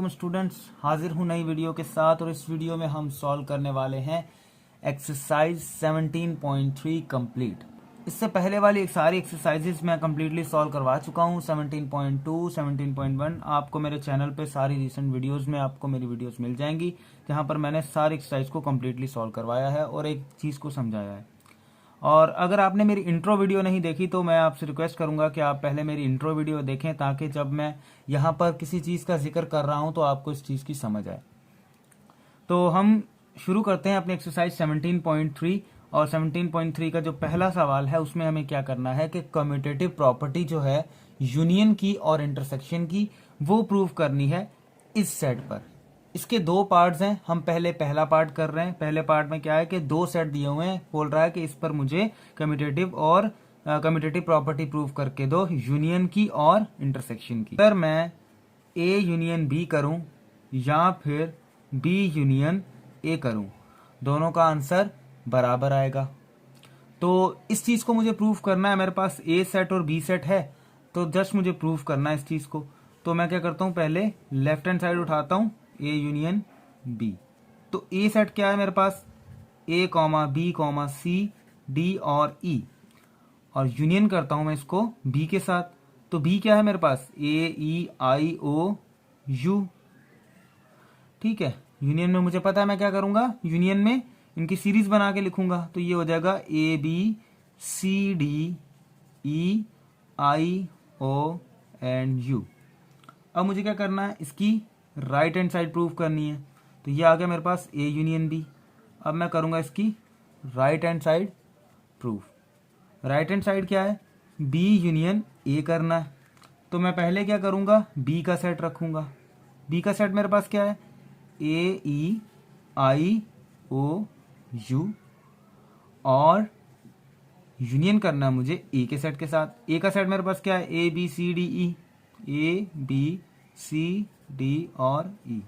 वालेकुम स्टूडेंट्स, हाजिर हूँ नई वीडियो के साथ। और इस वीडियो में हम सॉल्व करने वाले हैं एक्सरसाइज 17.3 कंप्लीट। इससे पहले वाली सारी एक्सरसाइजेज मैं कंप्लीटली सॉल्व करवा चुका हूँ। 17.2, 17.1 आपको मेरे चैनल पे सारी रिसेंट वीडियोस में आपको मेरी वीडियोस मिल जाएंगी, जहाँ पर मैंने सारी एक्सरसाइज को कंप्लीटली सॉल्व करवाया है और एक चीज़ को समझाया है। और अगर आपने मेरी इंट्रो वीडियो नहीं देखी तो मैं आपसे रिक्वेस्ट करूंगा कि आप पहले मेरी इंट्रो वीडियो देखें, ताकि जब मैं यहाँ पर किसी चीज़ का जिक्र कर रहा हूँ तो आपको इस चीज़ की समझ आए। तो हम शुरू करते हैं अपनी एक्सरसाइज 17.3। और 17.3 का जो पहला सवाल है उसमें हमें क्या करना है कि कम्यूटेटिव प्रॉपर्टी जो है यूनियन की और इंटरसेक्शन की, वो प्रूव करनी है इस सेट पर। इसके दो पार्ट्स हैं, हम पहले पहला पार्ट कर रहे हैं। पहले पार्ट में क्या है कि दो सेट दिए हुए हैं, बोल रहा है कि इस पर मुझे कम्यूटेटिव और कम्यूटेटिव प्रॉपर्टी प्रूव करके दो, यूनियन की और इंटरसेक्शन की। अगर मैं ए यूनियन बी करूं या फिर बी यूनियन ए करूं, दोनों का आंसर बराबर आएगा। तो इस चीज को मुझे प्रूव करना है। मेरे पास ए सेट और बी सेट है, तो जस्ट मुझे प्रूव करना है इस चीज को। तो मैं क्या करता हूं, पहले लेफ्ट हैंड साइड उठाता हूं, ए यूनियन बी। तो ए सेट क्या है मेरे पास, A comma B comma C D और ई, और यूनियन करता हूं मैं इसको बी के साथ। तो बी क्या है मेरे पास, ए ई आई ओ यू। ठीक है, यूनियन में मुझे पता है मैं क्या करूंगा, यूनियन में इनकी सीरीज बना के लिखूंगा। तो ये हो जाएगा A B C D E I O and U. अब मुझे क्या करना है, इसकी राइट हैंड साइड प्रूव करनी है। तो ये आ गया मेरे पास ए यूनियन बी। अब मैं करूंगा इसकी right hand side proof. Right hand side क्या है, बी यूनियन ए करना है। तो मैं पहले क्या करूंगा, बी का सेट रखूंगा। बी का सेट मेरे पास क्या है, ए ई आई ओ यू, और यूनियन करना है मुझे ए के सेट के साथ। ए का सेट मेरे पास क्या है, A B C D E, A B C D और ई।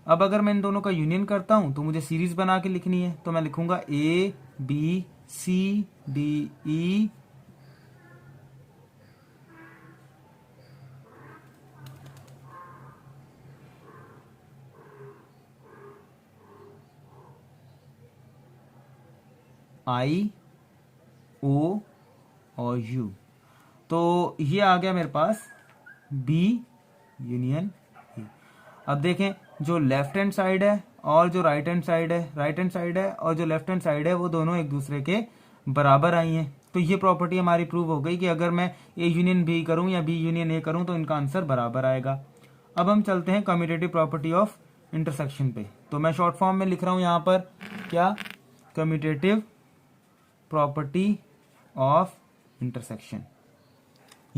अब अगर मैं इन दोनों का यूनियन करता हूं तो मुझे सीरीज बना के लिखनी है। तो मैं लिखूंगा ए B C D E I ओ और यू। तो ये आ गया मेरे पास बी यूनियन ए। अब देखें, जो लेफ्ट हैंड साइड है और जो राइट हैंड साइड है, राइट हैंड साइड है और जो लेफ्ट हैंड साइड है, वो दोनों एक दूसरे के बराबर आई हैं। तो ये प्रॉपर्टी हमारी प्रूव हो गई कि अगर मैं ए यूनियन बी करूं या बी यूनियन ए करूं तो इनका आंसर बराबर आएगा। अब हम चलते हैं कम्यूटेटिव प्रॉपर्टी ऑफ इंटरसेक्शन पे। तो मैं शॉर्ट फॉर्म में लिख रहा हूं यहां पर क्या, कम्यूटेटिव प्रॉपर्टी ऑफ इंटरसेक्शन।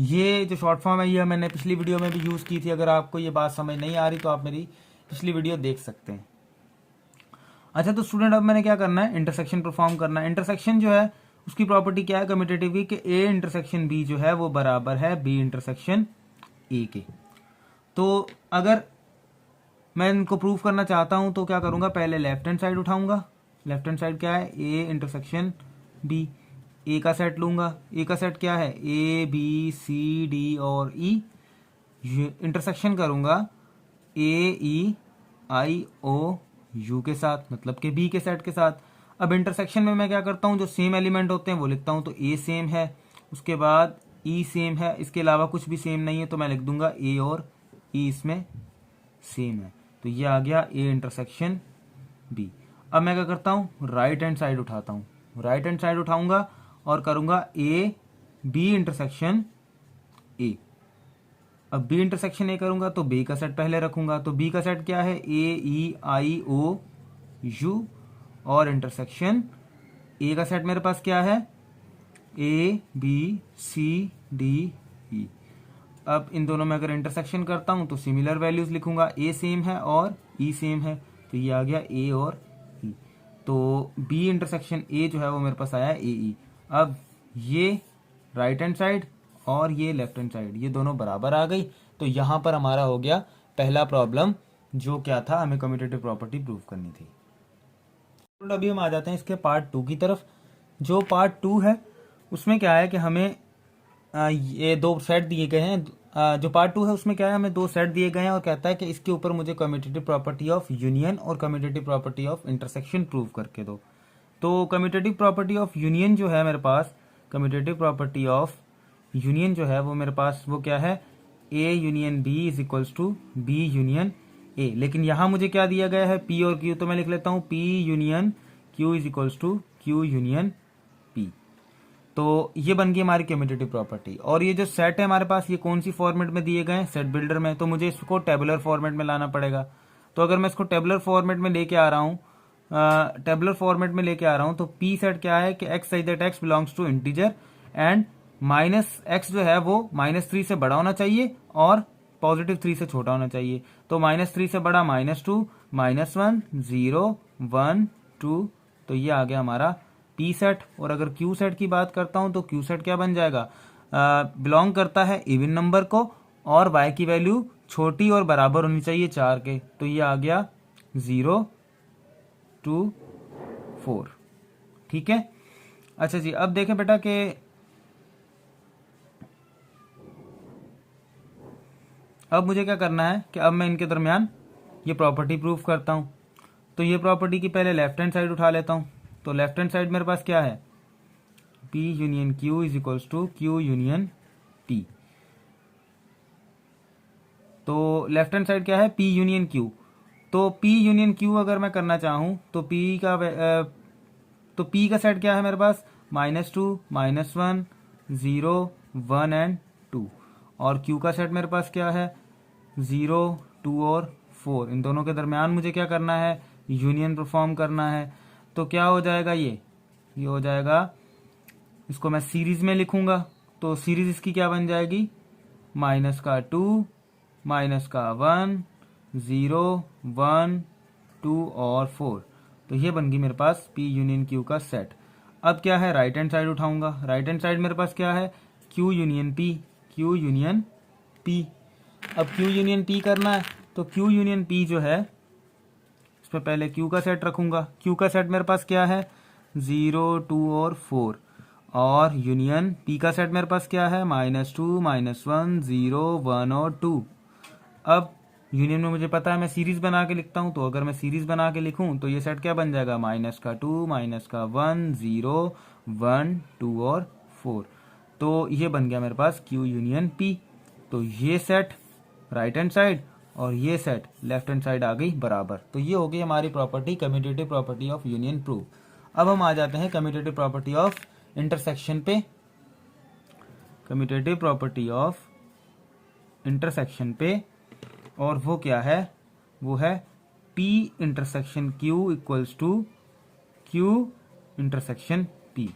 ये जो शॉर्ट फॉर्म है ये मैंने पिछली वीडियो में भी यूज की थी। अगर आपको ये बात समझ नहीं आ रही तो आप मेरी पिछली वीडियो देख सकते हैं। अच्छा, तो स्टूडेंट अब मैंने क्या करना है, इंटरसेक्शन परफॉर्म करना है। इंटरसेक्शन जो है उसकी प्रॉपर्टी क्या है कम्यूटेटिव की, कि ए इंटरसेक्शन बी जो है वो बराबर है बी इंटरसेक्शन ए के। तो अगर मैं इनको प्रूव करना चाहता हूं तो क्या करूंगा, पहले लेफ्ट हैंड साइड उठाऊंगा। लेफ्ट हैंड साइड क्या है, ए इंटरसेक्शन बी। ए का सेट लूंगा। ए का सेट क्या है, ए बी सी डी और ई। इंटरसेक्शन करूंगा ए ई आई ओ यू के साथ, मतलब कि बी के सेट के साथ। अब इंटरसेक्शन में मैं क्या करता हूं, जो सेम एलिमेंट होते हैं वो लिखता हूं। तो ए सेम है, उसके बाद ई सेम है, इसके अलावा कुछ भी सेम नहीं है तो मैं लिख दूंगा ए और ई इसमें सेम है। तो ये आ गया ए इंटरसेक्शन बी। अब मैं क्या करता हूं, राइट हैंड साइड उठाता हूं। राइट हैंड साइड उठाऊंगा और करूंगा ए बी इंटरसेक्शन ए। अब बी इंटरसेक्शन ए करूंगा तो बी का सेट पहले रखूंगा। तो बी का सेट क्या है, ए ई आई ओ यू, और इंटरसेक्शन ए का सेट मेरे पास क्या है, ए बी सी डी ई। अब इन दोनों में अगर इंटरसेक्शन करता हूं तो सिमिलर वैल्यूज लिखूंगा, ए सेम है और ई सेम है। तो ये आ गया ए और ई। तो बी इंटरसेक्शन ए जो है वो मेरे पास आया ए ई। अब ये राइट हैंड साइड और ये लेफ्ट हैंड साइड, ये दोनों बराबर आ गई। तो यहां पर हमारा हो गया पहला प्रॉब्लम, जो क्या था, हमें कम्यूटेटिव प्रॉपर्टी प्रूव करनी थी। तो अभी हम आ जाते हैं इसके पार्ट 2 की तरफ। जो पार्ट 2 है उसमें क्या है कि हमें ये दो सेट दिए गए हैं, जो पार्ट 2 है उसमें क्या है, हमें दो सेट दिए गए हैं और कहता है कि इसके ऊपर मुझे कम्यूटेटिव प्रॉपर्टी ऑफ यूनियन और commutative property of intersection prove करके दो। तो कम्यूटेटिव प्रॉपर्टी ऑफ यूनियन जो है मेरे पास, कम्यूटेटिव प्रॉपर्टी ऑफ यूनियन जो है वो मेरे पास वो क्या है, A union B is equals to B union A. लेकिन यहां मुझे क्या दिया गया है, पी और क्यू, तो मैं लिख लेता हूं P union Q is equals to Q union P. तो ये बन गई हमारी कम्यूटेटिव प्रॉपर्टी। और ये जो सेट है हमारे पास, ये कौन सी फॉर्मेट में दिए गए हैं, सेट बिल्डर में, तो मुझे इसको टेबुलर फॉर्मेट में लाना पड़ेगा। तो अगर मैं इसको टेबुलर फॉर्मेट में लेके आ रहा हूँ, टेबुलर फॉर्मेट में लेके आ रहा हूँ, तो पी सेट क्या है कि X such that X belongs to integer and minus X जो है वो -3 से बड़ा होना चाहिए और +3 से छोटा होना चाहिए। तो -3 से बड़ा -2, -1, 0, 1, 2, तो ये आ गया हमारा पी सेट। और अगर क्यू सेट की बात करता हूं तो क्यू सेट क्या बन जाएगा, बिलोंग करता है इवन नंबर को और y की वैल्यू छोटी और बराबर होनी चाहिए 4 के। तो ये आ गया 0, 2, 4। ठीक है। अच्छा जी, अब देखें बेटा कि अब मुझे क्या करना है कि अब मैं इनके दरमियान ये प्रॉपर्टी प्रूफ करता हूं। तो ये प्रॉपर्टी की पहले लेफ्ट हैंड साइड उठा लेता हूं। तो लेफ्ट हैंड साइड मेरे पास क्या है, P union Q is equals to Q union P। तो लेफ्ट हैंड साइड क्या है, P यूनियन Q। तो P यूनियन Q अगर मैं करना चाहूं तो P का सेट क्या है मेरे पास, -2, -1, 0, 1 एंड 2। और Q का सेट मेरे पास क्या है, 0, 2 और 4। इन दोनों के दरमियान मुझे क्या करना है, यूनियन परफॉर्म करना है। तो क्या हो जाएगा, ये हो जाएगा, इसको मैं सीरीज में लिखूंगा। तो सीरीज इसकी क्या बन जाएगी, -2, -1, 0, 1, 2 और 4। तो ये बन गई मेरे पास P यूनियन Q का सेट। अब क्या है, राइट हैंड साइड उठाऊंगा। राइट हैंड साइड मेरे पास क्या है, Q union P, Q union P। अब Q यूनियन P करना है तो Q यूनियन P जो है, इसमें पहले Q का सेट रखूंगा। Q का सेट मेरे पास क्या है, 0, 2 और 4। और यूनियन P का सेट मेरे पास क्या है, -2, -1, 0, 1 और 2। अब यूनियन में मुझे पता है मैं सीरीज बना के लिखता हूं। तो अगर मैं सीरीज बना के लिखूं तो ये सेट क्या बन जाएगा, -2, -1, 0, 1, 2 और 4। तो ये बन गया मेरे पास Q यूनियन P। तो ये सेट राइट हैंड साइड और ये सेट लेफ्ट हैंड साइड आ गई बराबर। तो ये हो गई हमारी property, commutative property of union prove. अब हम आ जाते हैं कम्यूटेटिव प्रॉपर्टी ऑफ इंटरसेक्शन पे। कम्यूटेटिव प्रॉपर्टी ऑफ इंटरसेक्शन पे, और वो क्या है, वो है P intersection Q equals to Q intersection P।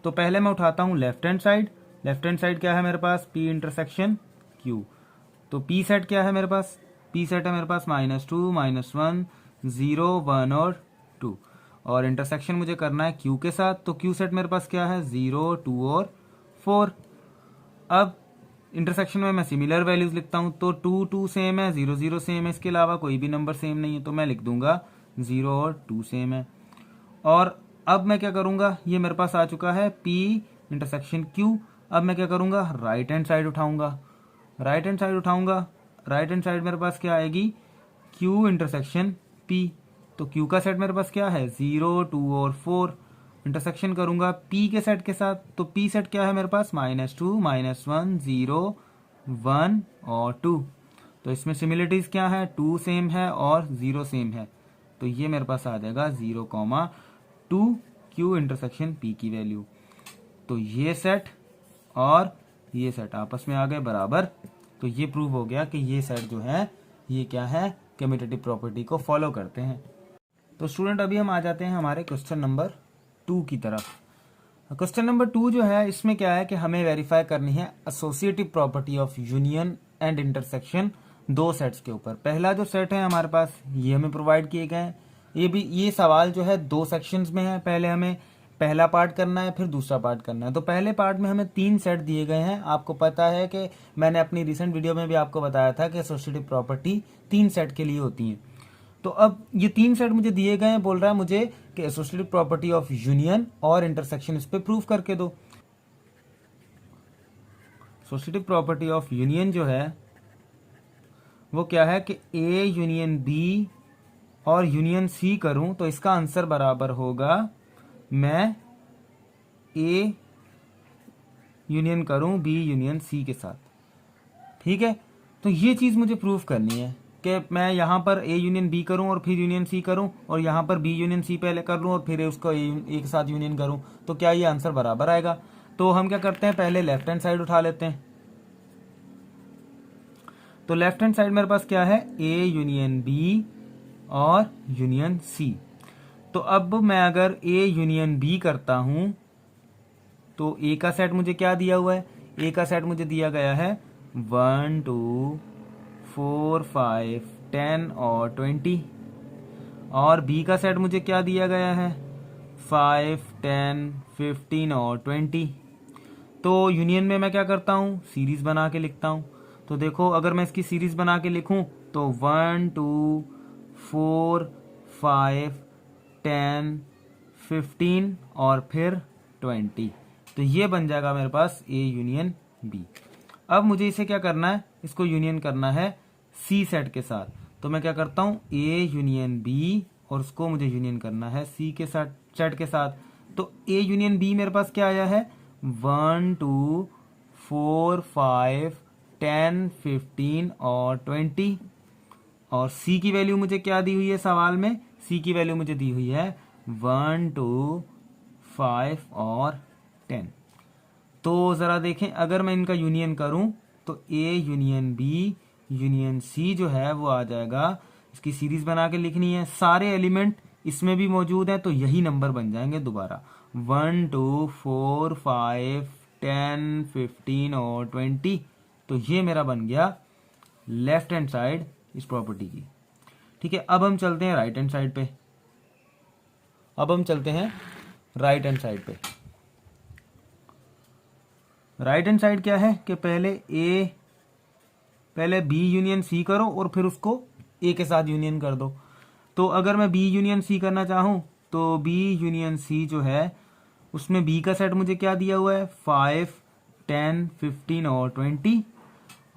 तो पहले मैं उठाता हूं left hand side. Left hand side क्या है मेरे पास, P इंटरसेक्शन Q। तो P सेट क्या है मेरे पास, P सेट है मेरे पास -2, -1, 0, 1 और 2। और इंटरसेक्शन मुझे करना है Q के साथ। तो Q सेट मेरे पास क्या है, 0, 2 और 4। अब इंटरसेक्शन में मैं सिमिलर वैल्यूज लिखता हूं। तो 2, 2 सेम है, 0, 0 सेम है, इसके अलावा कोई भी नंबर सेम नहीं है। तो मैं लिख दूंगा 0 और 2 सेम है। और अब मैं क्या करूंगा, ये मेरे पास आ चुका है P इंटरसेक्शन Q। अब मैं क्या करूंगा, राइट हैंड साइड उठाऊंगा। राइट हैंड साइड उठाऊंगा, राइट हैंड साइड मेरे पास क्या आएगी, Q इंटरसेक्शन P। तो Q का सेट मेरे पास क्या है, 0, 2 और 4। इंटरसेक्शन करूंगा P के सेट के साथ। तो P सेट क्या है मेरे पास, -2, -1, 0, 1 और 2। तो इसमें सिमिलरिटीज क्या है, 2 सेम है और 0 सेम है। तो ये मेरे पास आ जाएगा 0, 2 Q इंटरसेक्शन P की वैल्यू। तो ये सेट और ये सेट आपस में आ गए बराबर। तो ये प्रूव हो गया कि ये सेट जो है ये क्या है, कम्यूटेटिव प्रॉपर्टी को फॉलो करते हैं। तो स्टूडेंट अभी हम आ जाते हैं हमारे क्वेश्चन नंबर 2 की तरफ। क्वेश्चन नंबर 2 जो है, इसमें क्या है कि हमें वेरीफाई करनी है associative property of union and intersection दो सेट्स के ऊपर। पहला जो सेट है हमारे पास ये हमें प्रोवाइड किए गए हैं। ये सवाल जो है 2 सेक्शंस में है। पहले हमें पहला पार्ट करना है, फिर दूसरा पार्ट करना है। तो पहले पार्ट में हमें 3 सेट दिए गए हैं। आपको पता है कि मैंने अपनी रिसेंट वीडियो में भी आपको बताया था कि एसोसिएटिव प्रॉपर्टी 3 सेट के लिए होती है। तो अब ये 3 सेट मुझे दिए गए हैं, बोल रहा है मुझे कि एसोसिएटिव प्रॉपर्टी ऑफ यूनियन और इंटरसेक्शन इस पे प्रूव करके दो। एसोसिएटिव प्रॉपर्टी ऑफ यूनियन जो है वो क्या है कि ए यूनियन बी और यूनियन सी करूं तो इसका आंसर बराबर होगा मैं ए यूनियन करूं बी यूनियन सी के साथ। ठीक है, तो ये चीज मुझे प्रूफ करनी है कि मैं यहाँ पर ए यूनियन बी करूं और फिर यूनियन सी करूं, और यहाँ पर बी यूनियन सी पहले कर लूं और फिर उसको ए के साथ यूनियन करूं, तो क्या ये आंसर बराबर आएगा। तो हम क्या करते हैं, पहले लेफ्ट हैंड साइड उठा लेते हैं। तो लेफ्ट हैंड साइड मेरे पास क्या है, ए यूनियन बी और यूनियन सी। तो अब मैं अगर ए यूनियन बी करता हूं तो ए का सेट मुझे क्या दिया हुआ है, ए का सेट मुझे दिया गया है 1 2 4 5 10 और 20, और बी का सेट मुझे क्या दिया गया है 5 10 15 और 20। तो यूनियन में मैं क्या करता हूँ, सीरीज बना के लिखता हूँ। तो देखो अगर मैं इसकी सीरीज बना के लिखूं तो 1 2 4 5 10 15 और फिर 20, तो ये बन जाएगा मेरे पास ए यूनियन बी। अब मुझे इसे क्या करना है, इसको यूनियन करना है सी सेट के साथ। तो मैं क्या करता हूँ, ए यूनियन बी और उसको मुझे यूनियन करना है सी के साथ, सेट के साथ। तो ए यूनियन बी मेरे पास क्या आया है 1 2 4 5 10 15 और 20, और सी की वैल्यू मुझे क्या दी हुई है सवाल में, सी की वैल्यू मुझे दी हुई है 1 2 5 और 10। तो जरा देखें अगर मैं इनका यूनियन करूं तो A union B union C जो है वो आ जाएगा। इसकी सीरीज बना के लिखनी है, सारे एलिमेंट इसमें भी मौजूद हैं तो यही नंबर बन जाएंगे दोबारा 1 2 4 5 10 15 और 20। तो ये मेरा बन गया लेफ्ट हैंड साइड इस प्रॉपर्टी की। ठीक है, अब हम चलते हैं राइट हैंड साइड पे। अब हम चलते हैं राइट हैंड साइड पे। राइट हैंड साइड क्या है कि पहले बी यूनियन सी करो और फिर उसको ए के साथ यूनियन कर दो। तो अगर मैं बी यूनियन सी करना चाहूं तो बी यूनियन सी जो है उसमें बी का सेट मुझे क्या दिया हुआ है 5 10 15 और 20,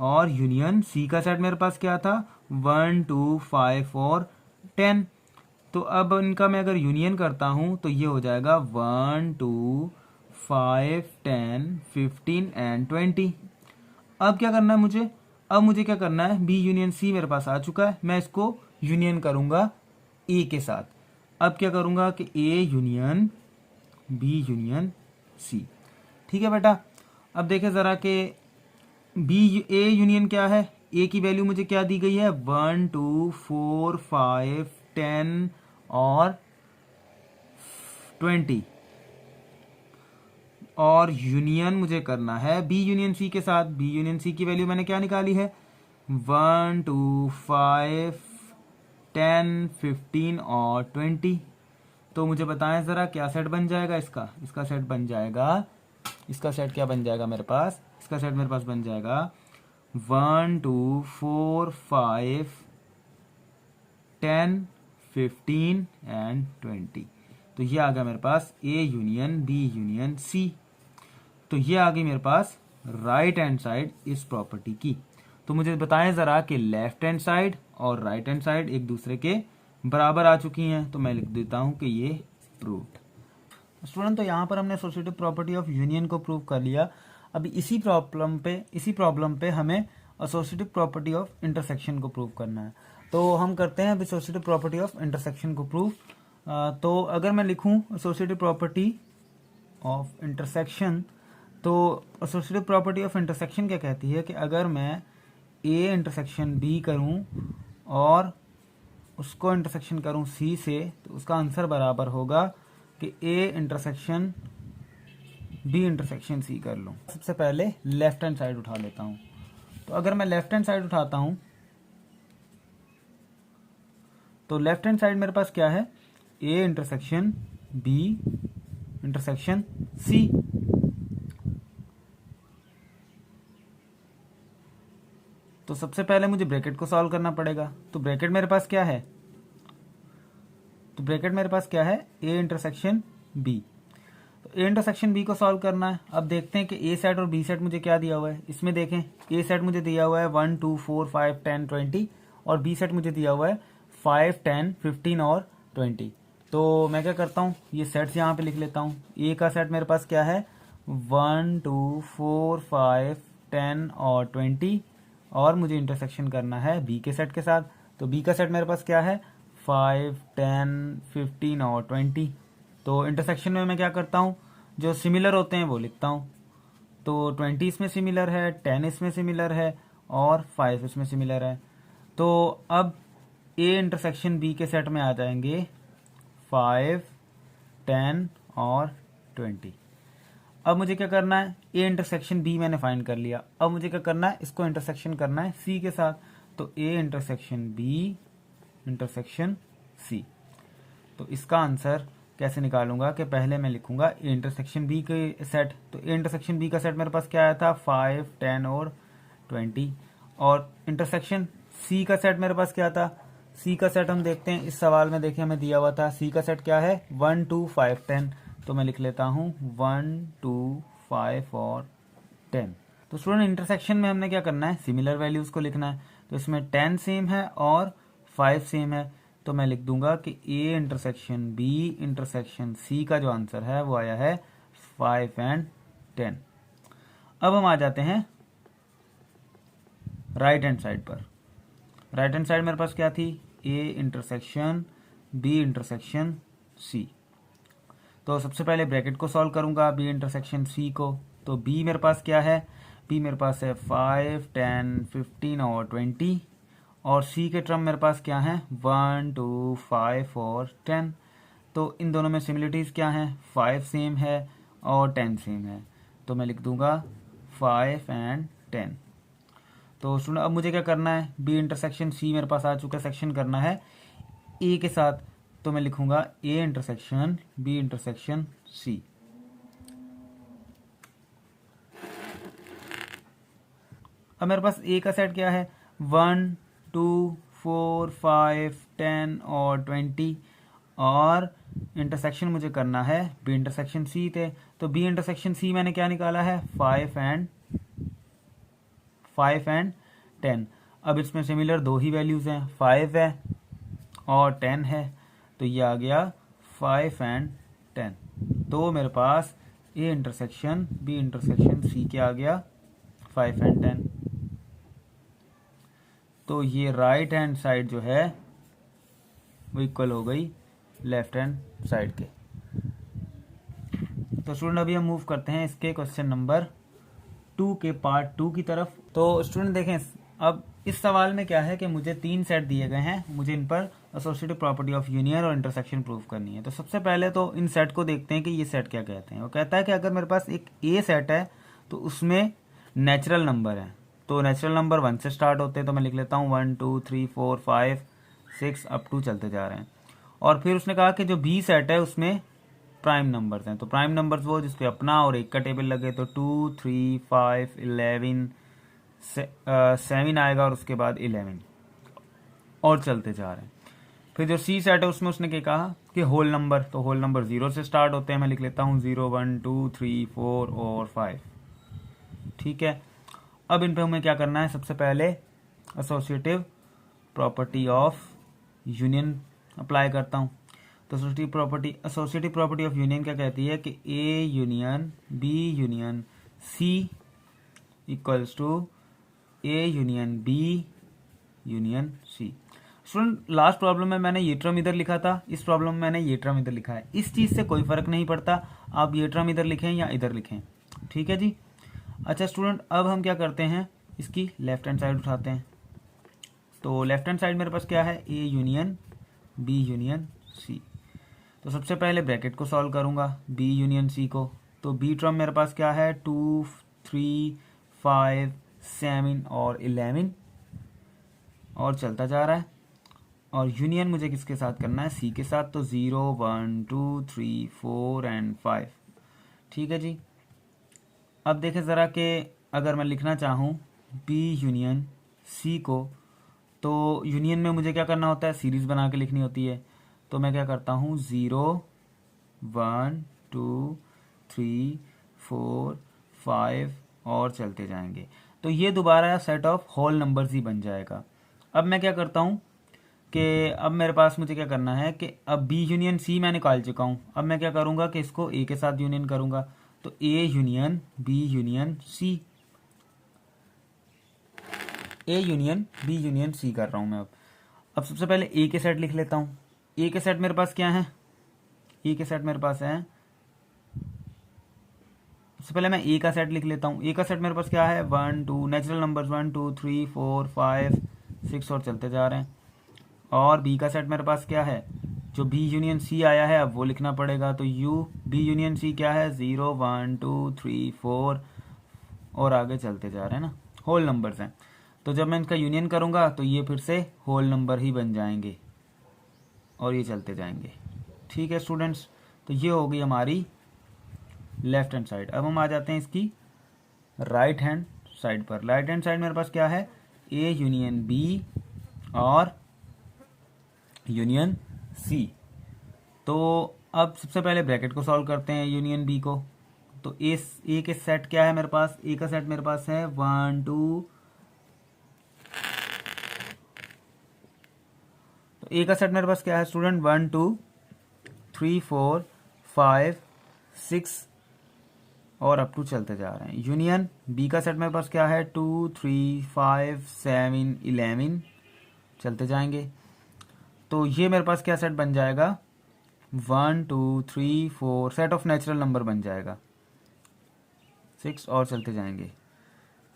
और यूनियन सी का सेट मेरे पास क्या था 1 2 5 और 10। तो अब इनका मैं अगर यूनियन करता हूं तो ये हो जाएगा 1 2 5 10 15 एंड 20। अब क्या करना है मुझे, अब मुझे क्या करना है, बी यूनियन सी मेरे पास आ चुका है, मैं इसको यूनियन करूंगा ए के साथ। अब क्या करूंगा कि A union B union C. ठीक है बेटा, अब देखें जरा कि बी ए यूनियन क्या है, ए की वैल्यू मुझे क्या दी गई है 1 2 4 5 10 और 20, और यूनियन मुझे करना है बी यूनियन सी के साथ। बी यूनियन सी की वैल्यू मैंने क्या निकाली है 1 2 5 10 15 और 20। तो मुझे बताएं जरा क्या सेट बन जाएगा इसका, इसका सेट बन जाएगा, इसका सेट क्या बन जाएगा मेरे पास, इसका सेट मेरे पास बन जाएगा 1 2 4 5 10 15 एंड 20। तो ये आ गया मेरे पास A union B union C. तो ये आ गई मेरे पास राइट हैंड साइड इस प्रॉपर्टी की। तो मुझे बताएं जरा कि लेफ्ट हैंड साइड और राइट हैंड साइड एक दूसरे के बराबर आ चुकी हैं। तो मैं लिख देता हूं कि ये प्रूव्ड। स्टूडेंट, तो यहाँ पर हमने एसोसिएटिव प्रॉपर्टी ऑफ यूनियन को प्रूव कर लिया। अभी इसी प्रॉब्लम पे हमें एसोसिएटिव प्रॉपर्टी ऑफ इंटरसेक्शन को प्रूव करना है। तो हम करते हैं एसोसिएटिव प्रॉपर्टी ऑफ इंटरसेक्शन को प्रूव। तो अगर मैं लिखूं एसोसिएटिव प्रॉपर्टी ऑफ इंटरसेक्शन, तो एसोसिएटिव प्रॉपर्टी ऑफ इंटरसेक्शन क्या कहती है कि अगर मैं ए इंटरसेक्शन बी करूं और उसको इंटरसेक्शन करूं सी से, तो उसका आंसर बराबर होगा कि A intersection B intersection C कर लूं। सबसे पहले लेफ्ट हैंड साइड उठा लेता हूं। तो अगर मैं लेफ्ट हैंड साइड उठाता हूं तो लेफ्ट हैंड साइड मेरे पास क्या है, A intersection B intersection C. तो सबसे पहले मुझे ब्रैकेट को सॉल्व करना पड़ेगा। तो ब्रैकेट मेरे पास क्या है, तो ब्रैकेट मेरे पास क्या है, ए इंटरसेक्शन बी। तो ए इंटरसेक्शन बी को सॉल्व करना है। अब देखते हैं कि ए सेट और बी सेट मुझे क्या दिया हुआ है। इसमें देखें, ए सेट मुझे दिया हुआ है 1 2 4 5 10 20 और बी सेट मुझे दिया हुआ है 5 10 15 और 20। तो मैं क्या करता हूँ, ये सेट्स यहाँ पे लिख लेता हूँ। ए का सेट मेरे पास क्या है 1 2 4 5 10 और 20 और मुझे इंटरसेक्शन करना है बी के सेट के साथ। तो बी का सेट मेरे पास क्या है 5 10 15 और 20। तो इंटरसेक्शन में मैं क्या करता हूँ, जो सिमिलर होते हैं वो लिखता हूँ। तो 20 इसमें सिमिलर है, 10 इसमें सिमिलर है और 5 इसमें सिमिलर है। तो अब ए इंटरसेक्शन बी के सेट में आ जाएंगे 5 10 और 20। अब मुझे क्या करना है, ए इंटरसेक्शन बी मैंने फाइंड कर लिया। अब मुझे क्या करना है, इसको इंटरसेक्शन करना है सी के साथ। तो A intersection B intersection C. तो इसका आंसर कैसे निकालूंगा कि पहले मैं लिखूंगा ए इंटरसेक्शन बी के सेट। तो ए इंटरसेक्शन बी का सेट मेरे पास क्या आया था 5 10 और 20 और इंटरसेक्शन सी का सेट मेरे पास क्या था। सी का सेट हम देखते हैं, इस सवाल में देखिए हमें दिया हुआ था सी का सेट क्या है 1 2 5 10। तो मैं लिख लेता हूँ 1 2 5 और 10। तो स्टूडेंट इंटरसेक्शन में हमने क्या करना है, सिमिलर वैल्यूज को लिखना है। तो इसमें 10 सेम है और 5 सेम है। तो मैं लिख दूंगा कि A intersection B intersection C का जो आंसर है वो आया है 5 एंड 10। अब हम आ जाते हैं राइट हैंड साइड पर। राइट हैंड साइड मेरे पास क्या थी, A intersection B intersection C. तो सबसे पहले ब्रैकेट को सॉल्व करूंगा बी इंटरसेक्शन सी को। तो बी मेरे पास क्या है, बी मेरे पास है 5 10 15 और 20 और सी के टर्म मेरे पास क्या है 1 2 5 और 10। तो इन दोनों में सिमिलरिटीज क्या है, 5 सेम है और 10 सेम है। तो मैं लिख दूंगा 5 एंड 10। तो सुनो, अब मुझे क्या करना है, बी इंटरसेक्शन सी मेरे पास आ चुका है, सेक्शन करना है ए के साथ। तो मैं लिखूंगा A intersection B intersection C. अब मेरे पास ए का सेट क्या है 1 2 4 5 10 और 20 और इंटरसेक्शन मुझे करना है बी इंटरसेक्शन सी थे। तो बी इंटरसेक्शन सी मैंने क्या निकाला है 5 एंड 10। अब इसमें सिमिलर दो ही वैल्यूज हैं, 5 है और 10 है। तो ये आ गया 5 एंड 10। तो मेरे पास A intersection B intersection C क्या आ गया 5 एंड 10। तो ये राइट हैंड साइड जो है वो इक्वल हो गई लेफ्ट हैंड साइड के। तो स्टूडेंट अभी हम मूव करते हैं इसके क्वेश्चन नंबर 2 के पार्ट 2 की तरफ। तो स्टूडेंट देखें, अब इस सवाल में क्या है कि मुझे 3 सेट दिए गए हैं, मुझे इन पर एसोसिएटिव प्रॉपर्टी ऑफ यूनियन और इंटरसेक्शन प्रूव करनी है। तो सबसे पहले तो इन सेट को देखते हैं कि ये सेट क्या कहते हैं। वो कहता है कि अगर मेरे पास एक ए सेट है तो उसमें नेचुरल नंबर है। तो नेचुरल नंबर 1 से स्टार्ट होते हैं। तो मैं लिख लेता हूँ 1 2 3 4 5 6 अप टू चलते जा रहे हैं। और फिर उसने कहा कि जो बी सेट है उसमें प्राइम नंबर्स हैं। तो प्राइम नंबर्स वो जिसपे अपना और एक का टेबल लगे। तो 2 3 5 11 7 आएगा और उसके बाद 11 और चलते जा रहे हैं। फिर जो सी सेट है उसमें उसने क्या कहा कि होल नंबर। तो होल नंबर 0 से स्टार्ट होते हैं। मैं लिख लेता हूँ 0 1 2 3 4 और 5। ठीक है, अब इन पे हमें क्या करना है, सबसे पहले associative property of union apply करता हूँ। तो एसोसिएटिव प्रॉपर्टी ऑफ यूनियन क्या कहती है कि A union B union C equals to A union B union C. Student last problem में मैंने ये टर्म इधर लिखा था, इस प्रॉब्लम में मैंने ये टर्म इधर लिखा है। इस चीज से कोई फर्क नहीं पड़ता, आप ये टर्म इधर लिखें या इधर लिखें। ठीक है जी। अच्छा स्टूडेंट, अब हम क्या करते हैं, इसकी लेफ्ट हैंड साइड उठाते हैं। तो लेफ्ट हैंड साइड मेरे पास क्या है, A union B union C. तो सबसे पहले ब्रैकेट को सॉल्व करूंगा बी यूनियन सी को। तो बी टर्म मेरे पास क्या है 2 3 5 7 और 11 और चलता जा रहा है। और यूनियन मुझे किसके साथ करना है, सी के साथ। तो 0 1 2 3 4 एंड 5। ठीक है जी। अब देखें ज़रा कि अगर मैं लिखना चाहूँ बी यूनियन सी को, तो यूनियन में मुझे क्या करना होता है, सीरीज बना के लिखनी होती है। तो मैं क्या करता हूँ 0 1 2 3 4 5 और चलते जाएंगे। तो ये दोबारा सेट ऑफ होल नंबर्स ही बन जाएगा। अब मैं क्या करता हूँ कि अब मेरे पास मुझे क्या करना है कि अब बी यूनियन सी मैं निकाल चुका हूँ। अब मैं क्या करूँगा कि इसको ए के साथ यूनियन करूँगा। तो A union B union C, A union B union C कर रहा हूँ मैं। अब सबसे पहले ए के सेट लिख लेता हूँ। ए के सेट मेरे पास क्या है, ए के सेट मेरे पास है, सबसे पहले मैं ए का सेट लिख लेता हूँ। ए का सेट मेरे पास क्या है, 1 2 नेचुरल नंबर्स 1 2 3 4 5 6 और चलते जा रहे हैं। और बी का सेट मेरे पास क्या है, जो बी यूनियन सी आया है अब वो लिखना पड़ेगा। तो यू बी यूनियन सी क्या है, 0 1 2 3 4 और आगे चलते जा रहे हैं ना, होल नंबर्स हैं। तो जब मैं इनका यूनियन करूंगा तो ये फिर से होल नंबर ही बन जाएंगे और ये चलते जाएंगे। ठीक है स्टूडेंट्स, तो ये होगी हमारी लेफ्ट हैंड साइड। अब हम आ जाते हैं इसकी राइट हैंड साइड पर। राइट हैंड साइड मेरे पास क्या है, ए यूनियन बी और यूनियन सी। तो अब सबसे पहले ब्रैकेट को सॉल्व करते हैं यूनियन बी को। तो ए के सेट क्या है मेरे पास, ए का सेट मेरे पास है 1 2, तो ए का सेट मेरे पास क्या है स्टूडेंट, 1 2 3 4 5 6 और अप टू चलते जा रहे हैं। यूनियन बी का सेट मेरे पास क्या है, 2 3 5 7 11 चलते जाएंगे। तो ये मेरे पास क्या सेट बन जाएगा, 1 2 3 4 सेट ऑफ नेचुरल नंबर बन जाएगा, 6 और चलते जाएंगे।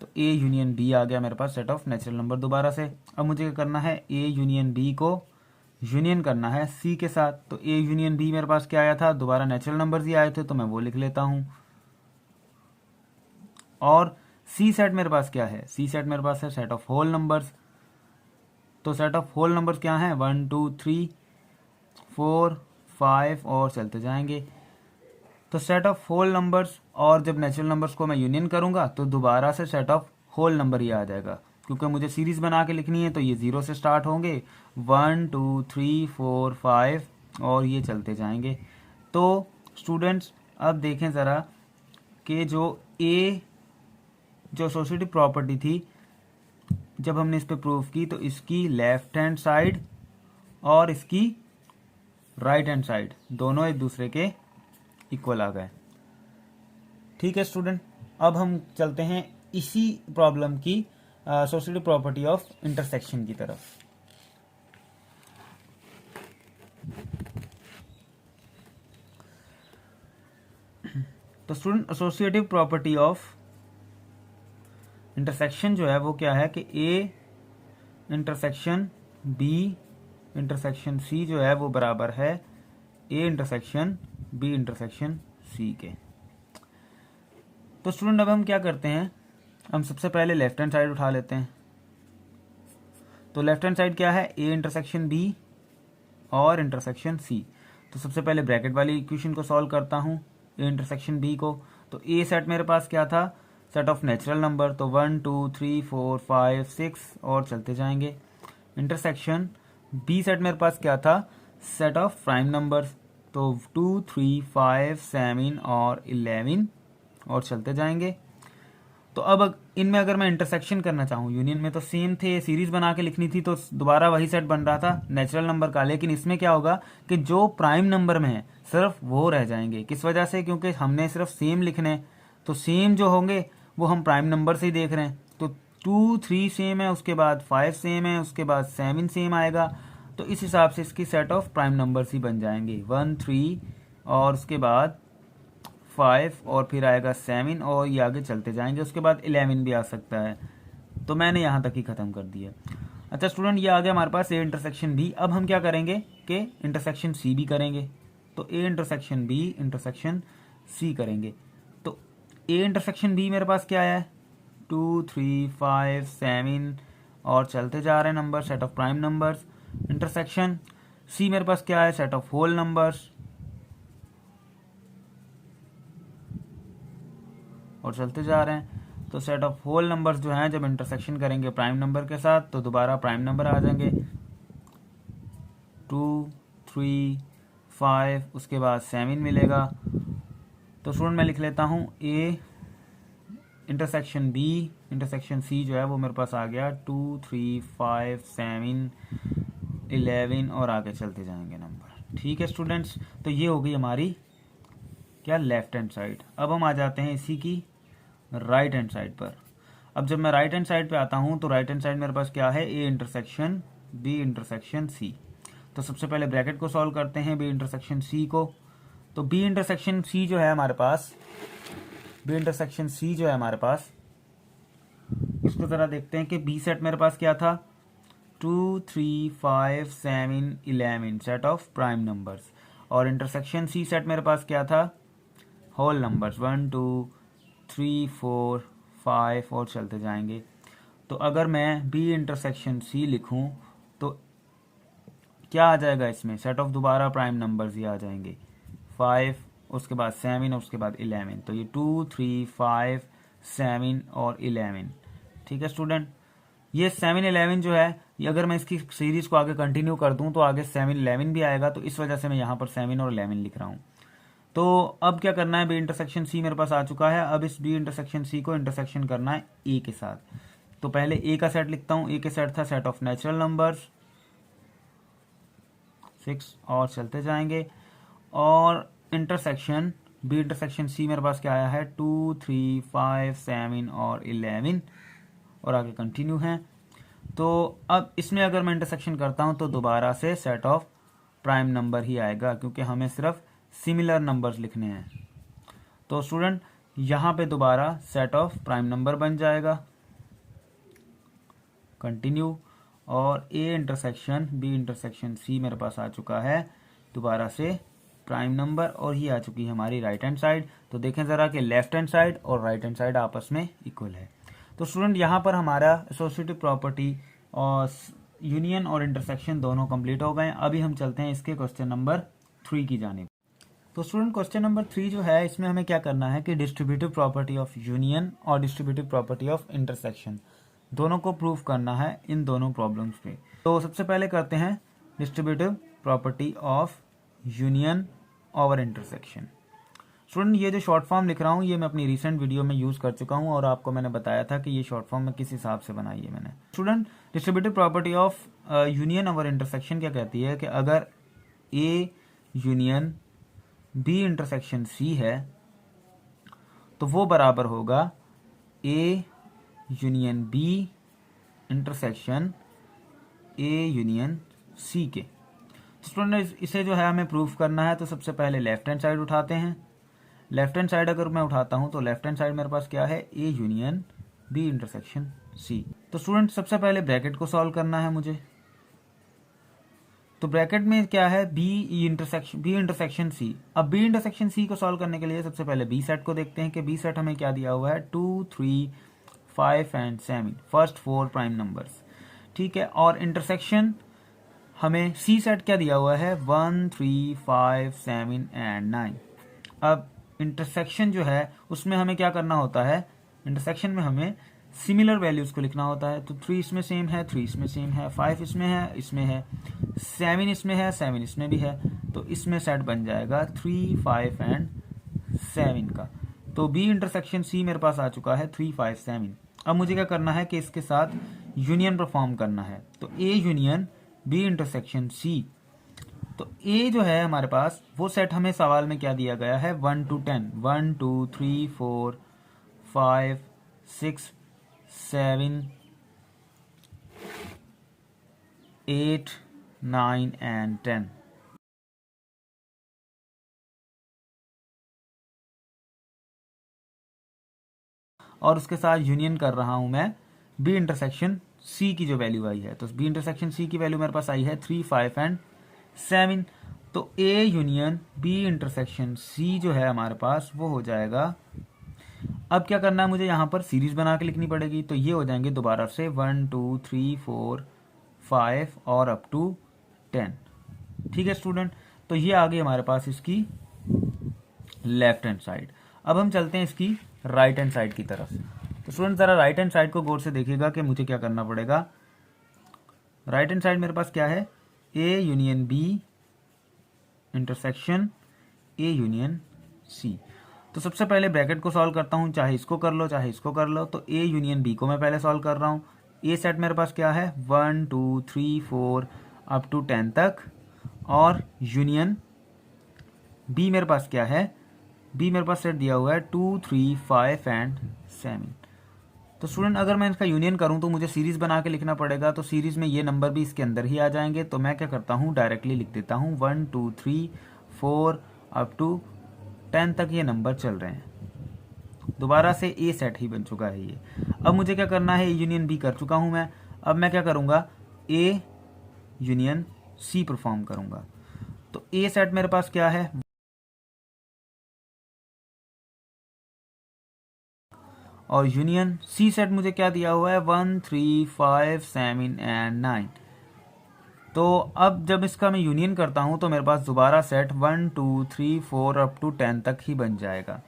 तो ए यूनियन बी आ गया मेरे पास सेट ऑफ नेचुरल नंबर दोबारा से। अब मुझे क्या करना है, ए यूनियन बी को यूनियन करना है सी के साथ। तो ए यूनियन बी मेरे पास क्या आया था, दोबारा नेचुरल नंबर्स ही आए थे, तो मैं वो लिख लेता हूं। और सी सेट मेरे पास क्या है, सी सेट मेरे पास है सेट ऑफ होल नंबर्स। तो सेट ऑफ होल नंबर्स क्या है, 1 2 3 4 5 और चलते जाएंगे। तो सेट ऑफ होल नंबर्स, और जब नेचुरल नंबर्स को मैं यूनियन करूंगा तो दोबारा से सेट ऑफ होल नंबर ही आ जाएगा, क्योंकि मुझे सीरीज बना के लिखनी है। तो ये 0 से स्टार्ट होंगे, 1 2 3 4 5 और ये चलते जाएंगे। तो स्टूडेंट्स अब देखें ज़रा कि जो एसोसिएटिव प्रॉपर्टी थी, जब हमने इस पे प्रूफ की तो इसकी लेफ्ट हैंड साइड और इसकी राइट हैंड साइड दोनों एक दूसरे के इक्वल आ गए। ठीक है स्टूडेंट, अब हम चलते हैं इसी प्रॉब्लम की एसोसिएटिव प्रॉपर्टी ऑफ इंटरसेक्शन की तरफ। तो student associative property of intersection जो है वो क्या है कि A intersection B intersection C जो है वो बराबर है A intersection B intersection C के। तो स्टूडेंट अब हम क्या करते हैं, हम सबसे पहले लेफ्ट हैंड साइड उठा लेते हैं। तो लेफ्ट हैंड साइड क्या है, ए इंटरसेक्शन बी और इंटरसेक्शन सी। तो सबसे पहले ब्रैकेट वाली इक्वेशन को सॉल्व करता हूँ, ए इंटरसेक्शन बी को। तो ए सेट मेरे पास क्या था, सेट ऑफ नेचुरल नंबर। तो 1 2 3 4 5 6 और चलते जाएंगे। इंटरसेक्शन बी सेट मेरे पास क्या था, सेट ऑफ प्राइम नंबर्स। तो 2 3 5 7 और 11 और चलते जाएंगे। तो अब इनमें अगर मैं इंटरसेक्शन करना चाहूँ, यूनियन में तो सेम थे, सीरीज बना के लिखनी थी तो दोबारा वही सेट बन रहा था नेचुरल नंबर का। लेकिन इसमें क्या होगा कि जो प्राइम नंबर में है सिर्फ वो रह जाएंगे। किस वजह से, क्योंकि हमने सिर्फ सेम लिखने, तो सेम जो होंगे वो हम प्राइम नंबर से ही देख रहे हैं। तो 2 3 सेम है, उसके बाद 5 सेम है, उसके बाद 7 सेम आएगा। तो इस हिसाब से इसकी सेट ऑफ प्राइम नंबर्स ही बन जाएंगे, 1 3 और उसके बाद 5 और फिर आएगा 7 और ये आगे चलते जाएंगे। उसके बाद 11 भी आ सकता है। तो मैंने यहाँ तक ही ख़त्म कर दिया। अच्छा स्टूडेंट, ये आ गया हमारे पास ए इंटरसेक्शन बी। अब हम क्या करेंगे कि इंटरसेक्शन सी भी करेंगे। तो A intersection B intersection C करेंगे। तो ए इंटरसेक्शन बी मेरे पास क्या है, 2 3 5 7 और चलते जा रहे हैं number, set of prime numbers. Intersection C मेरे पास क्या है, सेट ऑफ होल नंबर्स और चलते जा रहे हैं। तो सेट ऑफ होल नंबर्स जो हैं जब इंटरसेक्शन करेंगे प्राइम नंबर के साथ तो दोबारा प्राइम नंबर आ जाएंगे, 2 3 5 उसके बाद 7 मिलेगा तो स्टूडेंट मैं लिख लेता हूँ A intersection B intersection C जो है वो मेरे पास आ गया 2 3 5 7 11 और आगे चलते जाएंगे नंबर। ठीक है स्टूडेंट्स, तो ये हो गई हमारी क्या लेफ्ट हैंड साइड। अब हम आ जाते हैं इसी की राइट हैंड साइड पर। अब जब मैं राइट हैंड साइड पे आता हूँ तो राइट हैंड साइड मेरे पास क्या है, A intersection B intersection C. तो सबसे पहले ब्रैकेट को सॉल्व करते हैं बी इंटरसेक्शन सी को। तो बी इंटरसेक्शन सी जो है हमारे पास, बी इंटरसेक्शन सी जो है हमारे पास, इसको जरा देखते हैं कि बी सेट मेरे पास क्या था, 2 3 5 7 11 सेट ऑफ प्राइम नंबर्स। और इंटरसेक्शन सी सेट मेरे पास क्या था, होल नंबर्स 1 2 3 4 5 और चलते जाएंगे। तो अगर मैं बी इंटरसेक्शन सी लिखूं तो क्या आ जाएगा इसमें, सेट ऑफ दोबारा प्राइम नंबर्स ये आ जाएंगे 5, उसके बाद 7 और उसके बाद 11। तो ये 2 3 5 7 और 11। ठीक है स्टूडेंट, ये 7 11 जो है ये अगर मैं इसकी सीरीज को आगे कंटिन्यू कर दूं तो आगे 7 11 भी आएगा, तो इस वजह से मैं यहाँ पर 7 और 11 लिख रहा हूँ। तो अब क्या करना है, बी इंटरसेक्शन सी मेरे पास आ चुका है। अब इस बी इंटरसेक्शन सी को इंटरसेक्शन करना है ए के साथ। तो पहले ए का सेट लिखता हूँ। ए के सेट था सेट ऑफ नेचुरल नंबर्स 6 और चलते जाएंगे। और इंटरसेक्शन बी इंटरसेक्शन सी मेरे पास क्या आया है, 2 3 5 7 और 11 और आगे कंटिन्यू है। तो अब इसमें अगर मैं इंटरसेक्शन करता हूं तो दोबारा से सेट ऑफ प्राइम नंबर ही आएगा, क्योंकि हमें सिर्फ सिमिलर नंबर्स लिखने हैं। तो स्टूडेंट यहां पे दोबारा सेट ऑफ प्राइम नंबर बन जाएगा, कंटिन्यू। और A intersection B intersection C मेरे पास आ चुका है दोबारा से प्राइम नंबर, और ये आ चुकी है हमारी राइट हैंड साइड। तो देखें जरा कि लेफ्ट हैंड साइड और राइट हैंड साइड आपस में इक्वल है। तो स्टूडेंट यहाँ पर हमारा एसोसिएटिव प्रॉपर्टी और यूनियन और इंटरसेक्शन दोनों कंप्लीट हो गए। अभी हम चलते हैं इसके क्वेश्चन नंबर 3 की जानिब। तो स्टूडेंट क्वेश्चन नंबर 3 जो है इसमें हमें क्या करना है कि डिस्ट्रीब्यूटिव प्रॉपर्टी ऑफ यूनियन और डिस्ट्रीब्यूटिव प्रॉपर्टी ऑफ इंटरसेक्शन दोनों को प्रूव करना है इन दोनों प्रॉब्लम्स पे। तो सबसे पहले करते हैं distributive property of union over intersection. Student ये जो शॉर्ट फॉर्म लिख रहा हूँ ये मैं अपनी रिसेंट वीडियो में यूज कर चुका हूँ और आपको मैंने बताया था कि ये शॉर्ट फॉर्म में किस हिसाब से बनाई है मैंने। Student distributive property of union over intersection क्या कहती है कि अगर A union B intersection C है तो वो बराबर होगा A union B intersection A union C के। स्टूडेंट इसे जो है हमें प्रूफ करना है, तो सबसे पहले लेफ्ट हैंड साइड उठाते हैं। लेफ्ट हैंड साइड अगर मैं उठाता हूं तो लेफ्ट हैंड साइड मेरे पास क्या है, A union B intersection C. तो स्टूडेंट सबसे पहले ब्रैकेट को सॉल्व करना है मुझे। तो ब्रैकेट में क्या है, बी इंटरसेक्शन सी। अब बी इंटरसेक्शन सी को सॉल्व करने के लिए सबसे पहले बी सेट को देखते हैं कि बी सेट हमें क्या दिया हुआ है, 2 3 5 एंड 7, फर्स्ट 4 प्राइम नंबर्स। ठीक है, और इंटरसेक्शन हमें सी सेट क्या दिया हुआ है, 1 3 5 7 एंड 9। अब इंटरसेक्शन जो है उसमें हमें क्या करना होता है, इंटरसेक्शन में हमें सिमिलर वैल्यूज को लिखना होता है। तो 3 इसमें सेम है, 3 इसमें सेम है, 5 इसमें है, 7 इसमें है, 7 इसमें भी है। तो इसमें सेट बन जाएगा 3 5 एंड 7 का। तो बी इंटरसेक्शन सी मेरे पास आ चुका है 3 5 7। अब मुझे क्या करना है कि इसके साथ यूनियन परफॉर्म करना है। तो A union B intersection C. तो ए जो है हमारे पास वो सेट हमें सवाल में क्या दिया गया है, 1 to 10, 1 2 3 4 5 6 7 8 9 एंड 10। और उसके साथ यूनियन कर रहा हूं मैं बी इंटरसेक्शन सी की जो वैल्यू आई है। तो बी इंटरसेक्शन सी की वैल्यू मेरे पास आई है 3 5 एंड 7। तो A union B intersection C जो है हमारे पास वो हो जाएगा। अब क्या करना है, मुझे यहां पर सीरीज बना के लिखनी पड़ेगी। तो ये हो जाएंगे दोबारा से 1 2 3 4 5 और अप टू 10। ठीक है स्टूडेंट, तो ये आ गई हमारे पास इसकी लेफ्ट हैंड साइड। अब हम चलते हैं इसकी राइट हैंड साइड की तरफ। तो स्टूडेंट जरा राइट हैंड साइड को गौर से देखिएगा कि मुझे क्या करना पड़ेगा। राइट हैंड साइड मेरे पास क्या है, A union B intersection A union C. तो सबसे पहले ब्रैकेट को सॉल्व करता हूँ, चाहे इसको कर लो चाहे इसको कर लो। तो ए यूनियन बी को मैं पहले सॉल्व कर रहा हूँ। ए सेट मेरे पास क्या है 1 2 3 4 अप टू 10 तक, और यूनियन बी मेरे पास क्या है, बी मेरे पास सेट दिया हुआ है 2 3 5 एंड 7। तो स्टूडेंट अगर मैं इसका यूनियन करूं तो मुझे सीरीज बना के लिखना पड़ेगा, तो सीरीज में ये नंबर भी इसके अंदर ही आ जाएंगे। तो मैं क्या करता हूं, डायरेक्टली लिख देता हूं 1 2 3 4 अप टू 10 तक ये नंबर चल रहे हैं। दोबारा से ए सेट ही बन चुका है ये। अब मुझे क्या करना है, ए यूनियन बी कर चुका हूं मैं। अब मैं क्या करूंगा, ए यूनियन सी परफॉर्म करूंगा। तो ए सेट मेरे पास क्या है, और यूनियन सी सेट मुझे क्या दिया हुआ है 1 3 5 7 एंड 9। तो अब जब इसका मैं यूनियन करता हूं तो मेरे पास दोबारा सेट 1 2 3 4 अप टू 10 तक ही बन जाएगा।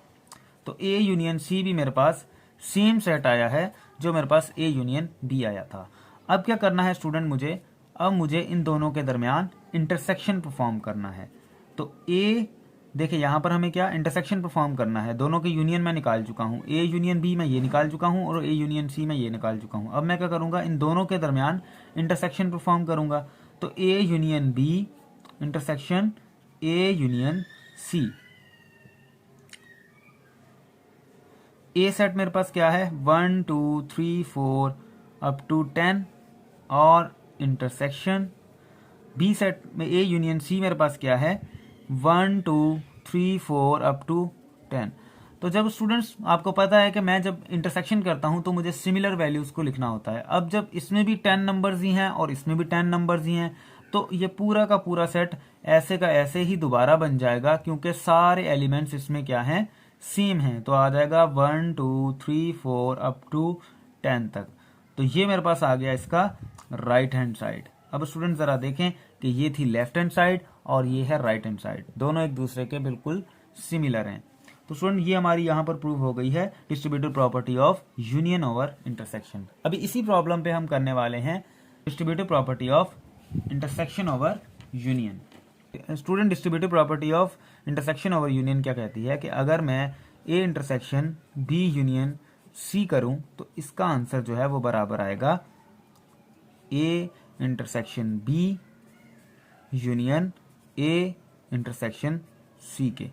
तो ए यूनियन सी भी मेरे पास सेम सेट आया है जो मेरे पास ए यूनियन बी आया था। अब क्या करना है स्टूडेंट मुझे, अब मुझे इन दोनों के दरमियान इंटरसेक्शन परफॉर्म करना है। तो ए देखिए यहाँ पर हमें क्या इंटरसेक्शन परफॉर्म करना है, दोनों के यूनियन मैं निकाल चुका हूँ, ए यूनियन बी मैं ये निकाल चुका हूँ और ए यूनियन सी मैं ये निकाल चुका हूँ। अब मैं क्या करूँगा, इन दोनों के दरमियान इंटरसेक्शन परफॉर्म करूँगा। तो A union B intersection A union C. A set मेरे पास क्या है 1 2 3 4 अप टू 10, और इंटरसेक्शन बी सेट में ए यूनियन सी मेरे पास क्या है 1 2 3 4 अप टू 10। तो जब स्टूडेंट्स आपको पता है कि मैं जब इंटरसेक्शन करता हूं तो मुझे सिमिलर वैल्यूज को लिखना होता है। अब जब इसमें भी 10 नंबर्स ही हैं और इसमें भी 10 नंबर्स ही हैं, तो ये पूरा का पूरा सेट ऐसे का ऐसे ही दोबारा बन जाएगा, क्योंकि सारे एलिमेंट्स इसमें क्या हैं, सेम हैं। तो आ जाएगा 1 2 3 4 अप टू 10 तक। तो ये मेरे पास आ गया इसका राइट हैंड साइड। अब स्टूडेंट जरा देखें कि ये थी लेफ्ट हैंड साइड और ये है राइट हैंड साइड, दोनों एक दूसरे के बिल्कुल सिमिलर हैं। तो स्टूडेंट ये हमारी यहाँ पर प्रूव हो गई है distributive property of union over intersection. अभी इसी प्रॉब्लम पे हम करने वाले हैं distributive property of intersection over union. Student distributive property of intersection over union क्या कहती है कि अगर मैं A intersection B union C करूं तो इसका आंसर जो है वो बराबर आएगा A intersection B union A intersection C के।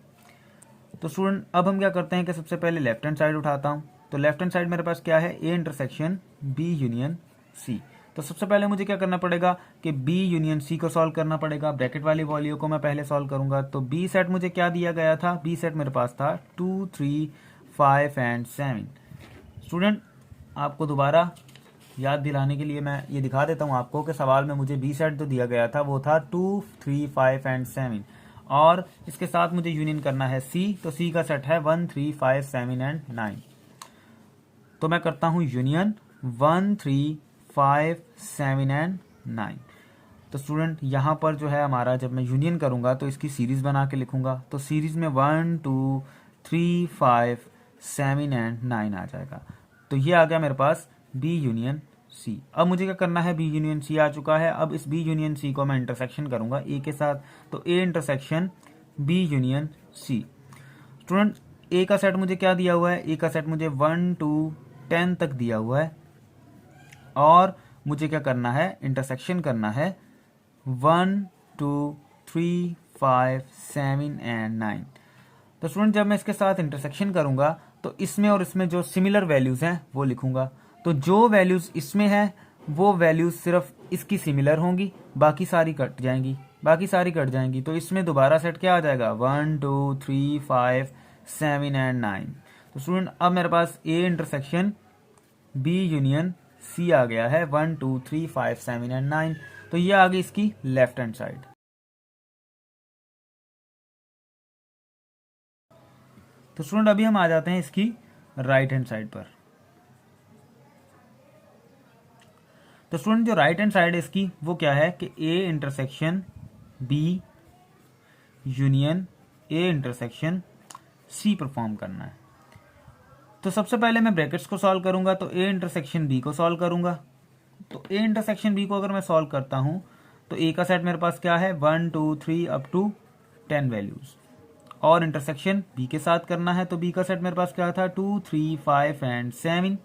तो स्टूडेंट अब हम क्या करते हैं कि सबसे पहले लेफ्ट हैंड साइड उठाता हूं। तो लेफ्ट हैंड साइड मेरे पास क्या है, A intersection B union C. तो सबसे पहले मुझे क्या करना पड़ेगा कि बी यूनियन सी को सॉल्व करना पड़ेगा। ब्रैकेट वाली वॉल्यू को मैं पहले सॉल्व करूंगा। तो बी सेट मुझे क्या दिया गया था, बी सेट मेरे पास था 2 3 5 एंड 7। स्टूडेंट आपको दोबारा याद दिलाने के लिए मैं ये दिखा देता हूँ आपको कि सवाल में मुझे बी सेट जो दिया गया था वो था 2 3 5 एंड 7, और इसके साथ मुझे यूनियन करना है सी। तो सी का सेट है 1 3 5 7 एंड 9। तो मैं करता हूँ यूनियन 1 3 5 7 एंड 9। तो स्टूडेंट यहाँ पर जो है हमारा, जब मैं यूनियन करूंगा तो इसकी सीरीज बना के लिखूंगा। तो सीरीज में 1 2 3 5 7 एंड 9 आ जाएगा। तो ये आ गया मेरे पास बी यूनियन सी। अब मुझे क्या करना है, बी यूनियन सी आ चुका है। अब इस बी यूनियन सी को मैं इंटरसेक्शन करूंगा ए के साथ। तो A intersection B union C. Student A का सेट मुझे क्या दिया हुआ है, ए का सेट मुझे 1 2 10 तक दिया हुआ है, और मुझे क्या करना है, इंटरसेक्शन करना है 1 2 3 5 7 एंड 9। तो स्टूडेंट जब मैं इसके साथ इंटरसेक्शन करूंगा तो इसमें और इसमें जो सिमिलर वैल्यूज हैं वो लिखूंगा। तो जो वैल्यूज इसमें है वो वैल्यूज सिर्फ इसकी सिमिलर होंगी, बाकी सारी कट जाएंगी। तो इसमें दोबारा सेट क्या आ जाएगा 1 2 3 5 7 एंड 9। तो स्टूडेंट अब मेरे पास A intersection B union C आ गया है 1 2 3 5 7 एंड 9। तो ये आ गई इसकी लेफ्ट हैंड साइड। तो स्टूडेंट अभी हम आ जाते हैं इसकी राइट हैंड साइड पर। तो स्टूडेंट जो राइट हैंड साइड है इसकी वो क्या है कि A intersection B union A intersection C perform करना है। तो सबसे पहले मैं ब्रैकेट्स को सॉल्व करूंगा। तो ए इंटरसेक्शन बी को सॉल्व करूंगा। तो ए इंटरसेक्शन बी को अगर मैं सॉल्व करता हूं तो ए का सेट मेरे पास क्या है 1 2 3 अप टू 10 वैल्यूज, और इंटरसेक्शन बी के साथ करना है। तो बी का सेट मेरे पास क्या था, 2, 3, 5 एंड 7।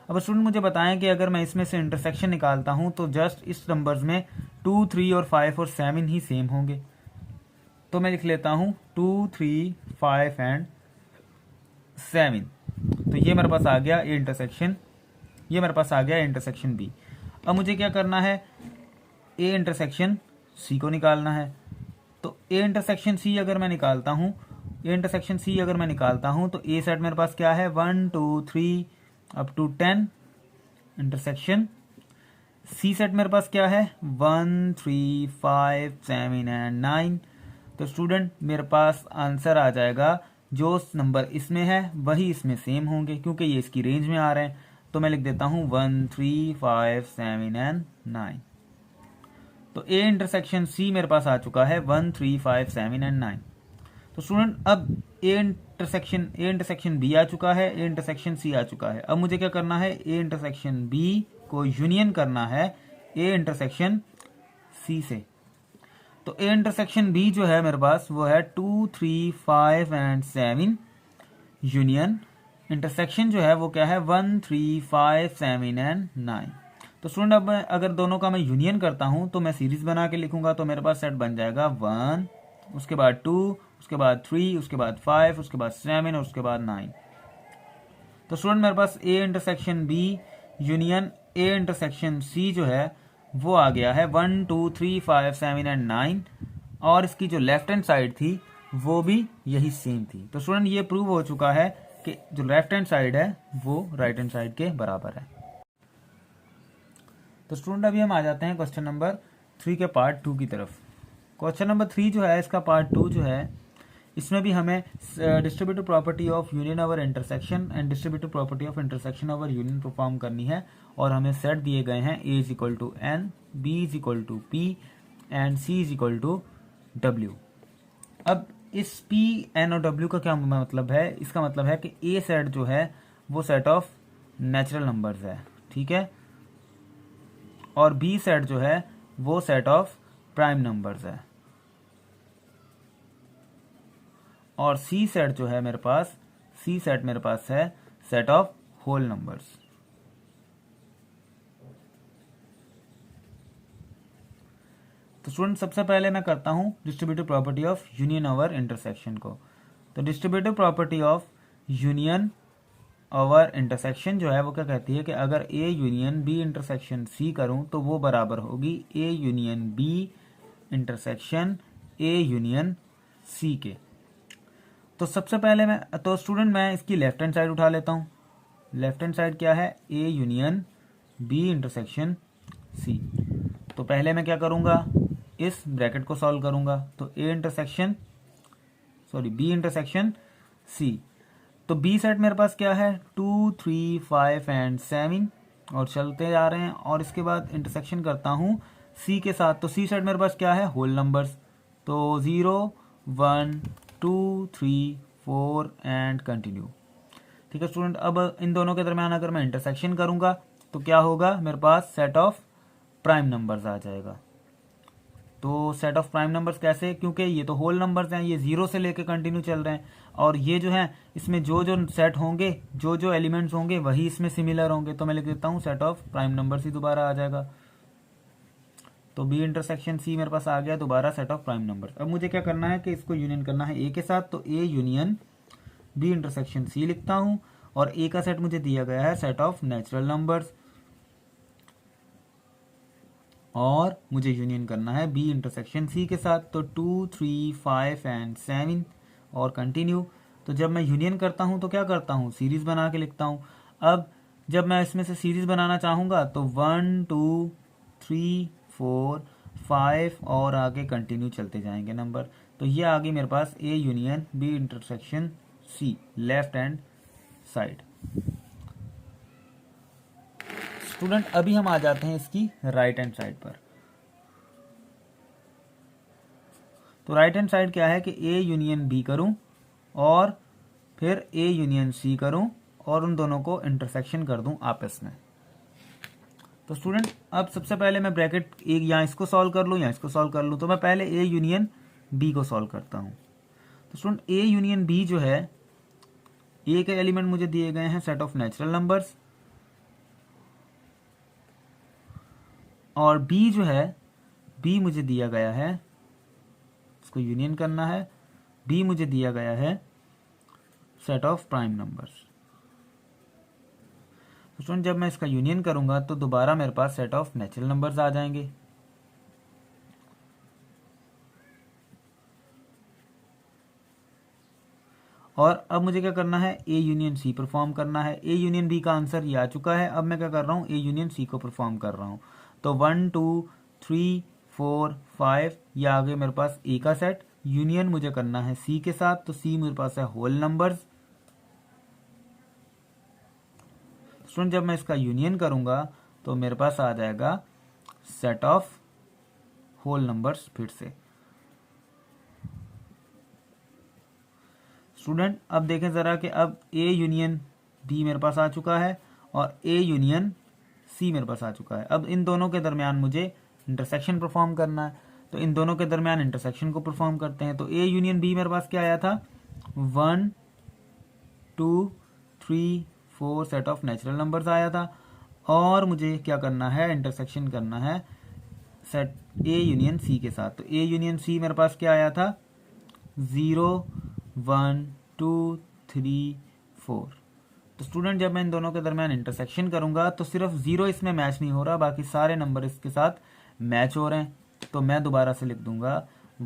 अब स्टूडेंट मुझे बताएं कि अगर मैं इसमें से इंटरसेक्शन निकालता हूं तो जस्ट इस नंबर्स में 2, 3 और 5 और 7 ही सेम होंगे। तो मैं लिख लेता हूं 2, 3, 5 एंड 7। तो ये मेरे पास आ गया ए इंटरसेक्शन, ये मेरे पास आ गया इंटरसेक्शन बी। अब मुझे क्या करना है, ए इंटरसेक्शन सी को निकालना है। तो ए इंटरसेक्शन सी अगर मैं निकालता हूँ, ए इंटरसेक्शन सी अगर मैं निकालता हूँ तो ए सेट मेरे पास क्या है, 1, 2, 3 up to 10। Intersection C set मेरे पास क्या है, 1, 3, 5, 7 एंड 9। तो स्टूडेंट मेरे पास आंसर आ जाएगा, जो नंबर इसमें है वही इसमें सेम होंगे क्योंकि ये इसकी रेंज में आ रहे हैं। तो मैं लिख देता हूँ 1, 3, 5, 7 एंड 9। तो ए इंटरसेक्शन सी मेरे पास आ चुका है 1, 3, 5, 7 एंड 9। तो स्टूडेंट अब ए इंटरसेक्शन बी आ चुका है, ए इंटरसेक्शन सी आ चुका है। अब मुझे क्या करना है, ए इंटरसेक्शन बी को यूनियन करना है ए इंटरसेक्शन सी से। तो ए इंटरसेक्शन बी जो है मेरे पास वो है 2, 3, 5 एंड 7 यूनियन इंटरसेक्शन जो है वो क्या है, 1, 3, 5, 7 एंड 9। तो स्टूडेंट अब अगर दोनों का मैं यूनियन करता हूं तो मैं सीरीज बना के लिखूंगा। तो मेरे पास सेट बन जाएगा 1, उसके बाद 2, उसके बाद 3, उसके बाद 5, उसके बाद 7 और उसके बाद 9। तो स्टूडेंट मेरे पास A intersection B union A intersection C जो है वो आ गया है 1, 2, 3, 5, 7 एंड 9। और इसकी जो लेफ्ट हैंड साइड थी वो भी यही सेम थी। तो स्टूडेंट ये प्रूव हो चुका है कि जो लेफ्ट हैंड साइड है वो राइट हैंड साइड के बराबर है। तो स्टूडेंट अभी हम आ जाते हैं क्वेश्चन नंबर 3 के पार्ट 2 की तरफ। क्वेश्चन नंबर 3 जो है इसका पार्ट 2 जो है, इसमें भी हमें distributive property of union over intersection and distributive property of intersection over union perform करनी है। और हमें सेट दिए गए हैं A is equal to N, B is equal to P and C is equal to W. अब इस P N और डब्ल्यू का क्या मतलब है, इसका मतलब है कि ए सेट जो है वो सेट ऑफ नेचुरल नंबर्स है, ठीक है, और बी सेट जो है वो सेट ऑफ प्राइम नंबर्स है, और सी सेट जो है मेरे पास, सी सेट मेरे पास है सेट ऑफ होल नंबर्स। तो स्टूडेंट सबसे पहले मैं करता हूं distributive property of union over intersection को। तो distributive property of union over intersection जो है वो क्या कहती है कि अगर A union B intersection C करूं तो वो बराबर होगी A union B intersection A union C के। तो सबसे पहले तो स्टूडेंट मैं इसकी लेफ्ट हैंड साइड उठा लेता हूं। लेफ्ट हैंड साइड क्या है, A union B intersection C. तो पहले मैं क्या करूंगा, इस ब्रैकेट को सॉल्व करूंगा। तो बी इंटरसेक्शन सी। तो बी सेट मेरे पास क्या है, 2, 3, 5 एंड 7 और चलते जा रहे हैं। और इसके बाद इंटरसेक्शन करता हूं सी के साथ। तो सी सेट मेरे पास क्या है, होल नंबर्स। तो 0, 1, 2, 3, 4 एंड कंटिन्यू। ठीक है स्टूडेंट, अब इन दोनों के दरम्यान अगर मैं इंटरसेक्शन करूंगा तो क्या होगा, मेरे पास सेट ऑफ प्राइम नंबर्स आ जाएगा। तो सेट ऑफ प्राइम नंबर्स कैसे, क्योंकि ये तो होल नंबर्स हैं, ये 0 से लेके कंटिन्यू चल रहे हैं, और ये जो है इसमें जो जो सेट होंगे, जो जो एलिमेंट्स होंगे वही इसमें सिमिलर होंगे। तो मैं लिख देता हूँ सेट ऑफ प्राइम नंबर्स ही दोबारा आ जाएगा। तो बी इंटरसेक्शन सी मेरे पास आ गया दोबारा सेट ऑफ प्राइम नंबर्स। अब मुझे क्या करना है कि इसको यूनियन करना है ए के साथ। तो A union B intersection C लिखता हूं, और ए का सेट मुझे दिया गया है सेट ऑफ नेचुरल नंबर्स, और मुझे यूनियन करना है बी इंटरसेक्शन सी के साथ। तो 2, 3, 5 एंड 7 और कंटिन्यू। तो जब मैं यूनियन करता हूं तो क्या करता हूं, सीरीज बना के लिखता हूं। अब जब मैं इसमें से सीरीज बनाना चाहूंगा तो 1, 2, 3, 4, 5 और आगे कंटिन्यू चलते जाएंगे नंबर। तो ये आ गई मेरे पास A union B intersection C left hand side. Student अभी हम आ जाते हैं इसकी राइट हैंड साइड पर। तो राइट हैंड साइड क्या है कि ए यूनियन बी करूं और फिर ए यूनियन सी करूं और उन दोनों को इंटरसेक्शन कर दूं आपस में। तो स्टूडेंट अब सबसे पहले मैं ब्रैकेट एक या इसको सॉल्व कर लूं या इसको सॉल्व कर लूं। तो मैं पहले ए यूनियन बी को सॉल्व करता हूं। तो स्टूडेंट ए यूनियन बी जो है, ए के एलिमेंट मुझे दिए गए हैं सेट ऑफ नेचुरल नंबर्स, और बी जो है, बी मुझे दिया गया है, इसको यूनियन करना है, बी मुझे दिया गया है सेट ऑफ प्राइम नंबर्स। तो स्टूडेंट जब मैं इसका यूनियन करूंगा तो दोबारा मेरे पास सेट ऑफ नेचुरल नंबर्स आ जाएंगे। और अब मुझे क्या करना है, ए यूनियन सी परफॉर्म करना है। ए यूनियन बी का आंसर ये आ चुका है। अब मैं क्या कर रहा हूँ, ए यूनियन सी को परफॉर्म कर रहा हूँ। तो 1 2 3 4 5 ये आ गए मेरे पास ए का सेट। यूनियन मुझे करना है सी के साथ, तो सी मेरे पास है होल नंबर्स। स्टूडेंट जब मैं इसका यूनियन करूंगा तो मेरे पास आ जाएगा सेट ऑफ होल नंबर्स फिर से। स्टूडेंट अब देखें ज़रा कि अब ए यूनियन बी मेरे पास आ चुका है और ए यूनियन सी मेरे पास आ चुका है। अब इन दोनों के दरमियान मुझे इंटरसेक्शन परफॉर्म करना है, तो इन दोनों के दरमियान इंटरसेक्शन को परफॉर्म करते हैं। तो ए यूनियन बी मेरे पास क्या आया था, 1 2 3 4 सेट ऑफ नेचुरल नंबर्स आया था। और मुझे क्या करना है, इंटरसेक्शन करना है सेट ए यूनियन सी के साथ। तो ए यूनियन सी मेरे पास क्या आया था, 0 1 2 3 4। तो स्टूडेंट जब मैं इन दोनों के दरमियान इंटरसेक्शन करूंगा तो सिर्फ 0 इसमें मैच नहीं हो रहा, बाकी सारे नंबर इसके साथ मैच हो रहे हैं। तो मैं दोबारा से लिख दूंगा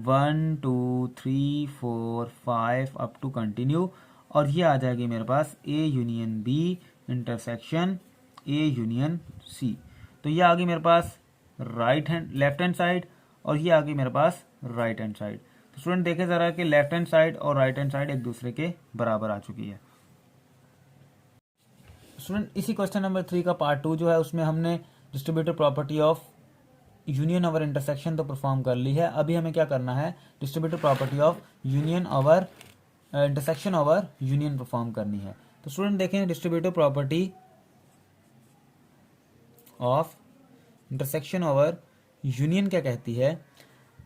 1 2 3 4 5 अप टू कंटिन्यू, और ये आ जाएगी मेरे पास A union B intersection A union C. तो ये आ गई मेरे पास लेफ्ट हैंड साइड, और ये आ गई मेरे पास राइट हैंड साइड। तो स्टूडेंट देखें जरा कि लेफ्ट हैंड साइड और राइट हैंड साइड एक दूसरे के बराबर आ चुकी है। स्टूडेंट इसी क्वेश्चन नंबर 3 का पार्ट 2 जो है उसमें हमने distributive property of union over intersection तो परफॉर्म कर ली है। अभी हमें क्या करना है, distributive property of union over intersection over union perform करनी है। तो स्टूडेंट देखें distributive property of intersection over union क्या कहती है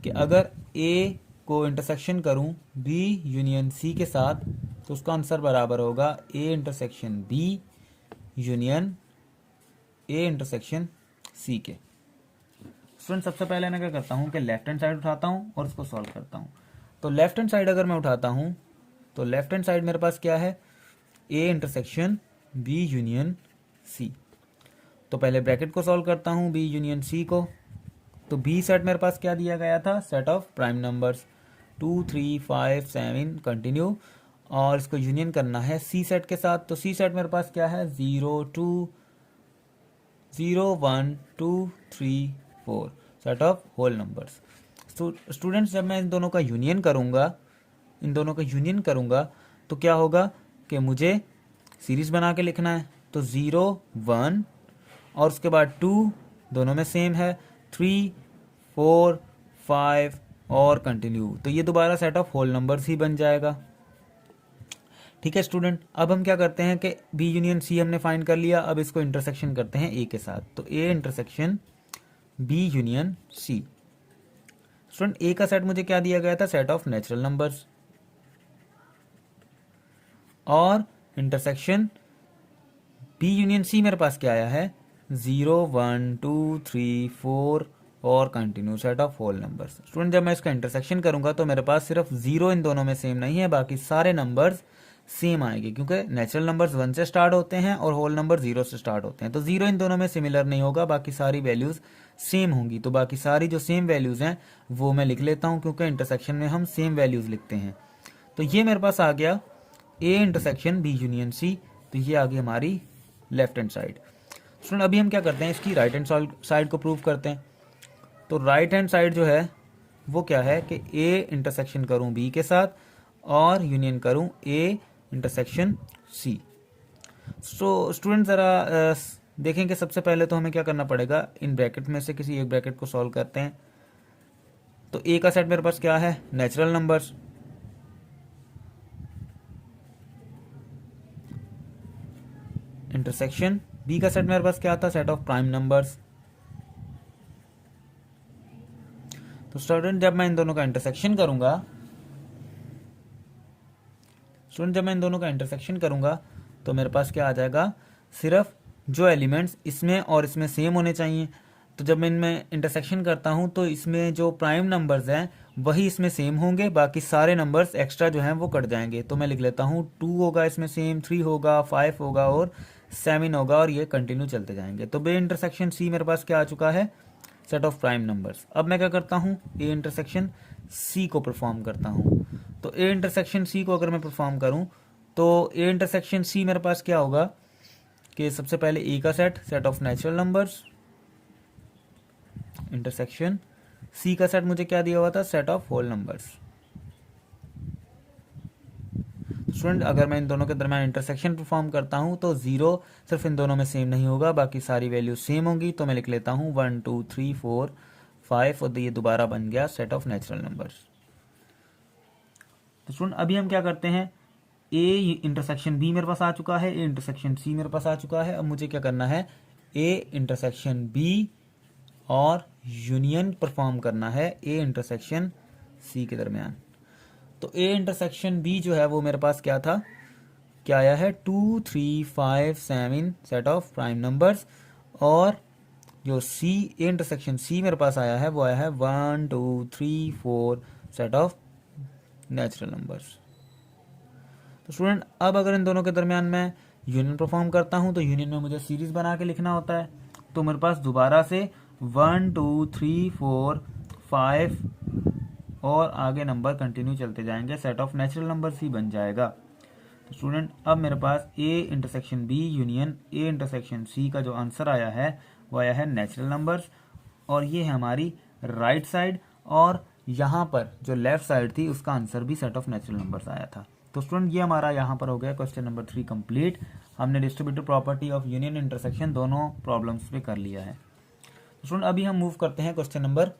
कि अगर ए को इंटरसेक्शन करूं बी यूनियन सी के साथ तो उसका आंसर बराबर होगा A intersection B union A intersection C के। स्टूडेंट सबसे पहले मैं क्या करता हूं कि लेफ्ट हैंड साइड उठाता हूं और इसको सॉल्व करता हूं। तो लेफ्ट हैंड साइड अगर मैं उठाता हूं तो लेफ्ट हैंड साइड मेरे पास क्या है, A intersection B union C. तो पहले ब्रैकेट को सॉल्व करता हूं बी यूनियन सी को। तो बी सेट मेरे पास क्या दिया गया था, set of prime numbers 2 3 5 7 continue, और इसको यूनियन करना है सी सेट के साथ। तो सी सेट मेरे पास क्या है, 0 2 0 1 2 3 4 set of whole numbers. Students जब मैं इन दोनों का यूनियन करूंगा तो क्या होगा कि मुझे सीरीज बना के लिखना है। तो 0 1 और उसके बाद 2 दोनों में सेम है, 3 4 5 और कंटिन्यू। तो ये दोबारा सेट ऑफ होल नंबर्स ही बन जाएगा। ठीक है स्टूडेंट, अब हम क्या करते हैं कि बी यूनियन सी हमने फाइंड कर लिया, अब इसको इंटरसेक्शन करते हैं ए के साथ। तो A intersection B union C. Student A का सेट मुझे क्या दिया गया था, सेट ऑफ नेचुरल नंबर्स, और इंटरसेक्शन बी यूनियन सी मेरे पास क्या आया है, 0 1 2 3 4 और continue set of whole numbers. Student जब मैं इसका इंटरसेक्शन करूंगा तो मेरे पास सिर्फ 0 इन दोनों में सेम नहीं है, बाकी सारे नंबर्स सेम आएंगे, क्योंकि नेचुरल नंबर्स 1 से स्टार्ट होते हैं और होल नंबर 0 से स्टार्ट होते हैं। तो 0 इन दोनों में सिमिलर नहीं होगा, बाकी सारी वैल्यूज सेम होंगी। तो बाकी सारी जो सेम वैल्यूज हैं वो मैं लिख लेता हूं, क्योंकि इंटरसेक्शन में हम सेम वैल्यूज लिखते हैं। तो ये मेरे पास आ गया A intersection B union C. तो ये आ गई हमारी लेफ्ट हैंड साइड। स्टूडेंट अभी हम क्या करते हैं, इसकी राइट हैंड साइड को प्रूव करते हैं। तो राइट हैंड साइड जो है वो क्या है कि ए इंटरसेक्शन करूं बी के साथ और यूनियन करूं ए इंटरसेक्शन सी। सो स्टूडेंट ज़रा देखें कि सबसे पहले तो हमें क्या करना पड़ेगा, इन ब्रैकेट में से किसी एक ब्रैकेट को सॉल्व करते हैं। तो ए का सेट मेरे पास क्या है, नेचुरल नंबर्स, इंटरसेक्शन बी का सेट मेरे पास क्या था, सेट ऑफ प्राइम नंबर्स। तो स्टूडेंट जब मैं इन दोनों का इंटरसेक्शन करूंगा स्टूडेंट जब मैं इन दोनों का इंटरसेक्शन करूंगा तो मेरे पास क्या आ जाएगा, सिर्फ जो एलिमेंट्स इसमें और इसमें सेम होने चाहिए। तो जब मैं इनमें इंटरसेक्शन करता हूं तो इसमें जो प्राइम नंबर्स हैं वही इसमें सेम होंगे, बाकी सारे नंबर्स एक्स्ट्रा जो हैं वो कट जाएंगे। तो मैं लिख लेता हूं 2 होगा इसमें सेम, 3 होगा, 5 होगा और 7 होगा, और ये कंटिन्यू चलते जाएंगे। तो बे इंटरसेक्शन सी मेरे पास क्या आ चुका है, सेट ऑफ प्राइम नंबर्स। अब मैं क्या करता हूँ, ए इंटरसेक्शन सी को परफॉर्म करता हूँ। तो ए इंटरसेक्शन सी को अगर मैं परफॉर्म करूँ तो ए इंटरसेक्शन सी मेरे पास क्या होगा कि सबसे पहले ए का set of natural numbers, intersection C का सेट मुझे क्या दिया हुआ था, set of whole numbers. Student अगर मैं इन दोनों के दरम्यान इंटरसेक्शन परफॉर्म करता हूं तो 0 सिर्फ इन दोनों में सेम नहीं होगा, बाकी सारी वैल्यू सेम होंगी। तो मैं लिख लेता हूं 1 2 3 4 5 और ये दोबारा बन गया सेट ऑफ नेचुरल नंबर्स। तो स्टूडेंट अभी हम क्या करते हैं, ए इंटरसेक्शन बी मेरे पास आ चुका है, ए इंटरसेक्शन सी मेरे पास आ चुका है। अब मुझे क्या करना है, ए इंटरसेक्शन बी और यूनियन परफॉर्म करना है ए इंटरसेक्शन सी के दरमियान। तो ए इंटरसेक्शन बी जो है वो मेरे पास क्या था, क्या आया है 2 3 5 7 सेट ऑफ प्राइम नंबर्स, और जो सी ए इंटरसेक्शन सी मेरे पास आया है वो आया है 1 2 3 4 सेट ऑफ नेचुरल नंबर्स। तो स्टूडेंट अब अगर इन दोनों के दरमियान मैं यूनियन परफॉर्म करता हूं तो यूनियन में मुझे सीरीज बना के लिखना होता है। तो मेरे पास दोबारा से 1 2 3 4 5 और आगे नंबर कंटिन्यू चलते जाएंगे, सेट ऑफ नेचुरल नंबर्स ही बन जाएगा। तो स्टूडेंट अब मेरे पास A intersection B union A intersection C का जो आंसर आया है वो आया है नेचुरल नंबर्स, और ये है हमारी राइट साइड, और यहाँ पर जो लेफ्ट साइड थी उसका आंसर भी सेट ऑफ नेचुरल नंबर्स आया था। तो स्टूडेंट ये हमारा यहाँ पर हो गया क्वेश्चन नंबर 3 कंप्लीट। हमने distributive property of union intersection दोनों प्रॉब्लम्स पे कर लिया है। तो स्टूडेंट अभी हम मूव करते हैं क्वेश्चन नंबर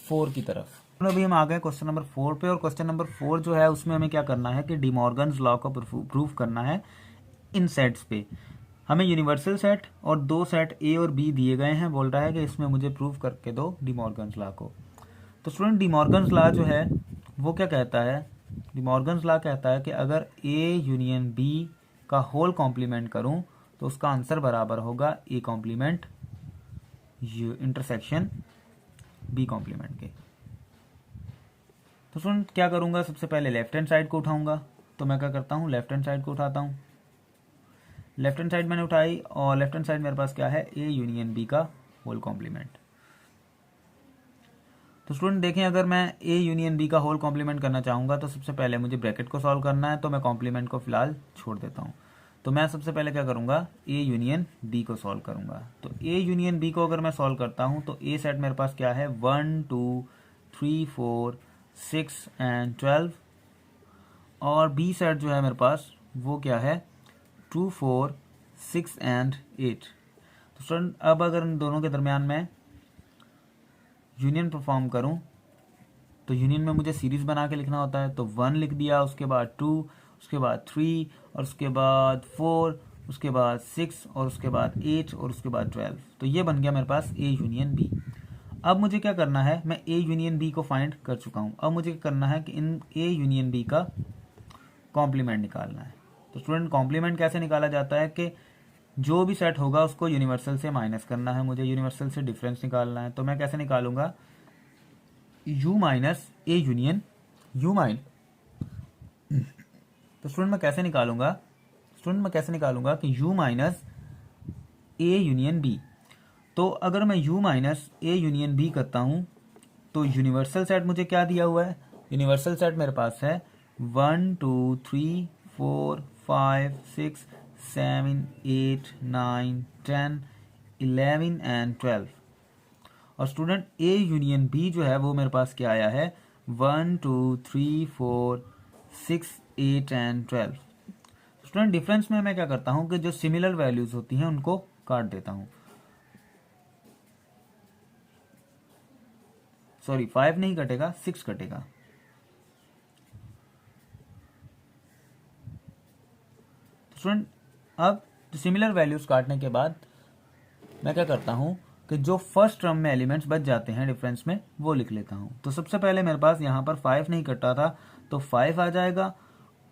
4 की तरफ। अभी हम आ गए क्वेश्चन नंबर 4 पे, और क्वेश्चन नंबर 4 जो है उसमें हमें क्या करना है कि डी मॉर्गन्स लॉ को प्रूव करना है इन सेट्स पे। हमें यूनिवर्सल सेट और 2 सेट ए और बी दिए गए हैं, बोल रहा है कि इसमें मुझे प्रूव करके दो डी मॉर्गन्स लॉ को। तो स्टूडेंट डी मॉर्गन्स लॉ जो है वो क्या कहता है, डी मॉर्गन्स लॉ कहता है कि अगर ए यूनियन बी का होल कॉम्प्लीमेंट करूं तो उसका आंसर बराबर होगा A complement intersection B complement के। तो स्टूडेंट क्या करूंगा, सबसे पहले लेफ्ट हैंड साइड को उठाऊंगा। तो मैं क्या करता हूं, लेफ्ट हैंड साइड को उठाता हूं। लेफ्ट हैंड साइड मैंने उठाई, और लेफ्ट हैंड साइड मेरे पास क्या है, ए यूनियन बी का होल कॉम्प्लीमेंट। तो स्टूडेंट देखें, अगर मैं ए यूनियन बी का होल कॉम्प्लीमेंट करना चाहूंगा तो सबसे पहले मुझे ब्रैकेट को सॉल्व करना है, तो मैं कॉम्प्लीमेंट को फिलहाल छोड़ देता हूं। तो मैं सबसे पहले क्या करूंगा, ए यूनियन बी को सॉल्व करूंगा। तो ए यूनियन बी को अगर मैं सॉल्व करता हूं तो ए सेट मेरे पास क्या है, 1 2 3 4 6 एंड 12, और बी सेट जो है मेरे पास वो क्या है 2 4 6 एंड 8। तो स्टूडेंट अब अगर इन दोनों के दरमियान मैं यूनियन परफॉर्म करूं तो यूनियन में मुझे सीरीज बना के लिखना होता है। तो 1 लिख दिया, उसके बाद 2, उसके बाद 3, और उसके बाद 4, उसके बाद 6, और उसके बाद 8, और उसके बाद 12। तो ये बन गया मेरे पास ए यूनियन बी। अब मुझे क्या करना है, मैं ए यूनियन बी को फाइंड कर चुका हूं। अब मुझे क्या करना है कि इन ए यूनियन बी का कॉम्प्लीमेंट निकालना है। तो स्टूडेंट कॉम्प्लीमेंट कैसे निकाला जाता है कि जो भी सेट होगा उसको यूनिवर्सल से माइनस करना है, मुझे यूनिवर्सल से डिफरेंस निकालना है। तो मैं कैसे निकालूंगा, u minus A union u minus. तो स्टूडेंट मैं कैसे निकालूंगा कि u minus A union B. तो अगर मैं u minus A union B करता हूं तो यूनिवर्सल सेट मुझे क्या दिया हुआ है, यूनिवर्सल सेट मेरे पास है 1 2 3 4 5 6 7 8 9 10 11 एंड 12। और स्टूडेंट ए यूनियन बी जो है वो मेरे पास क्या आया है, 1 2 3 4 6 8 एंड 12। स्टूडेंट डिफरेंस में मैं क्या करता हूं कि जो सिमिलर वैल्यूज होती हैं उनको काट देता हूं। सॉरी 5 नहीं कटेगा, 6 कटेगा। स्टूडेंट अब सिमिलर वैल्यूज काटने के बाद मैं क्या करता हूं कि जो फर्स्ट टर्म में एलिमेंट्स बच जाते हैं डिफरेंस में वो लिख लेता हूं। तो सबसे पहले मेरे पास यहां पर 5 नहीं कटा था तो 5 आ जाएगा,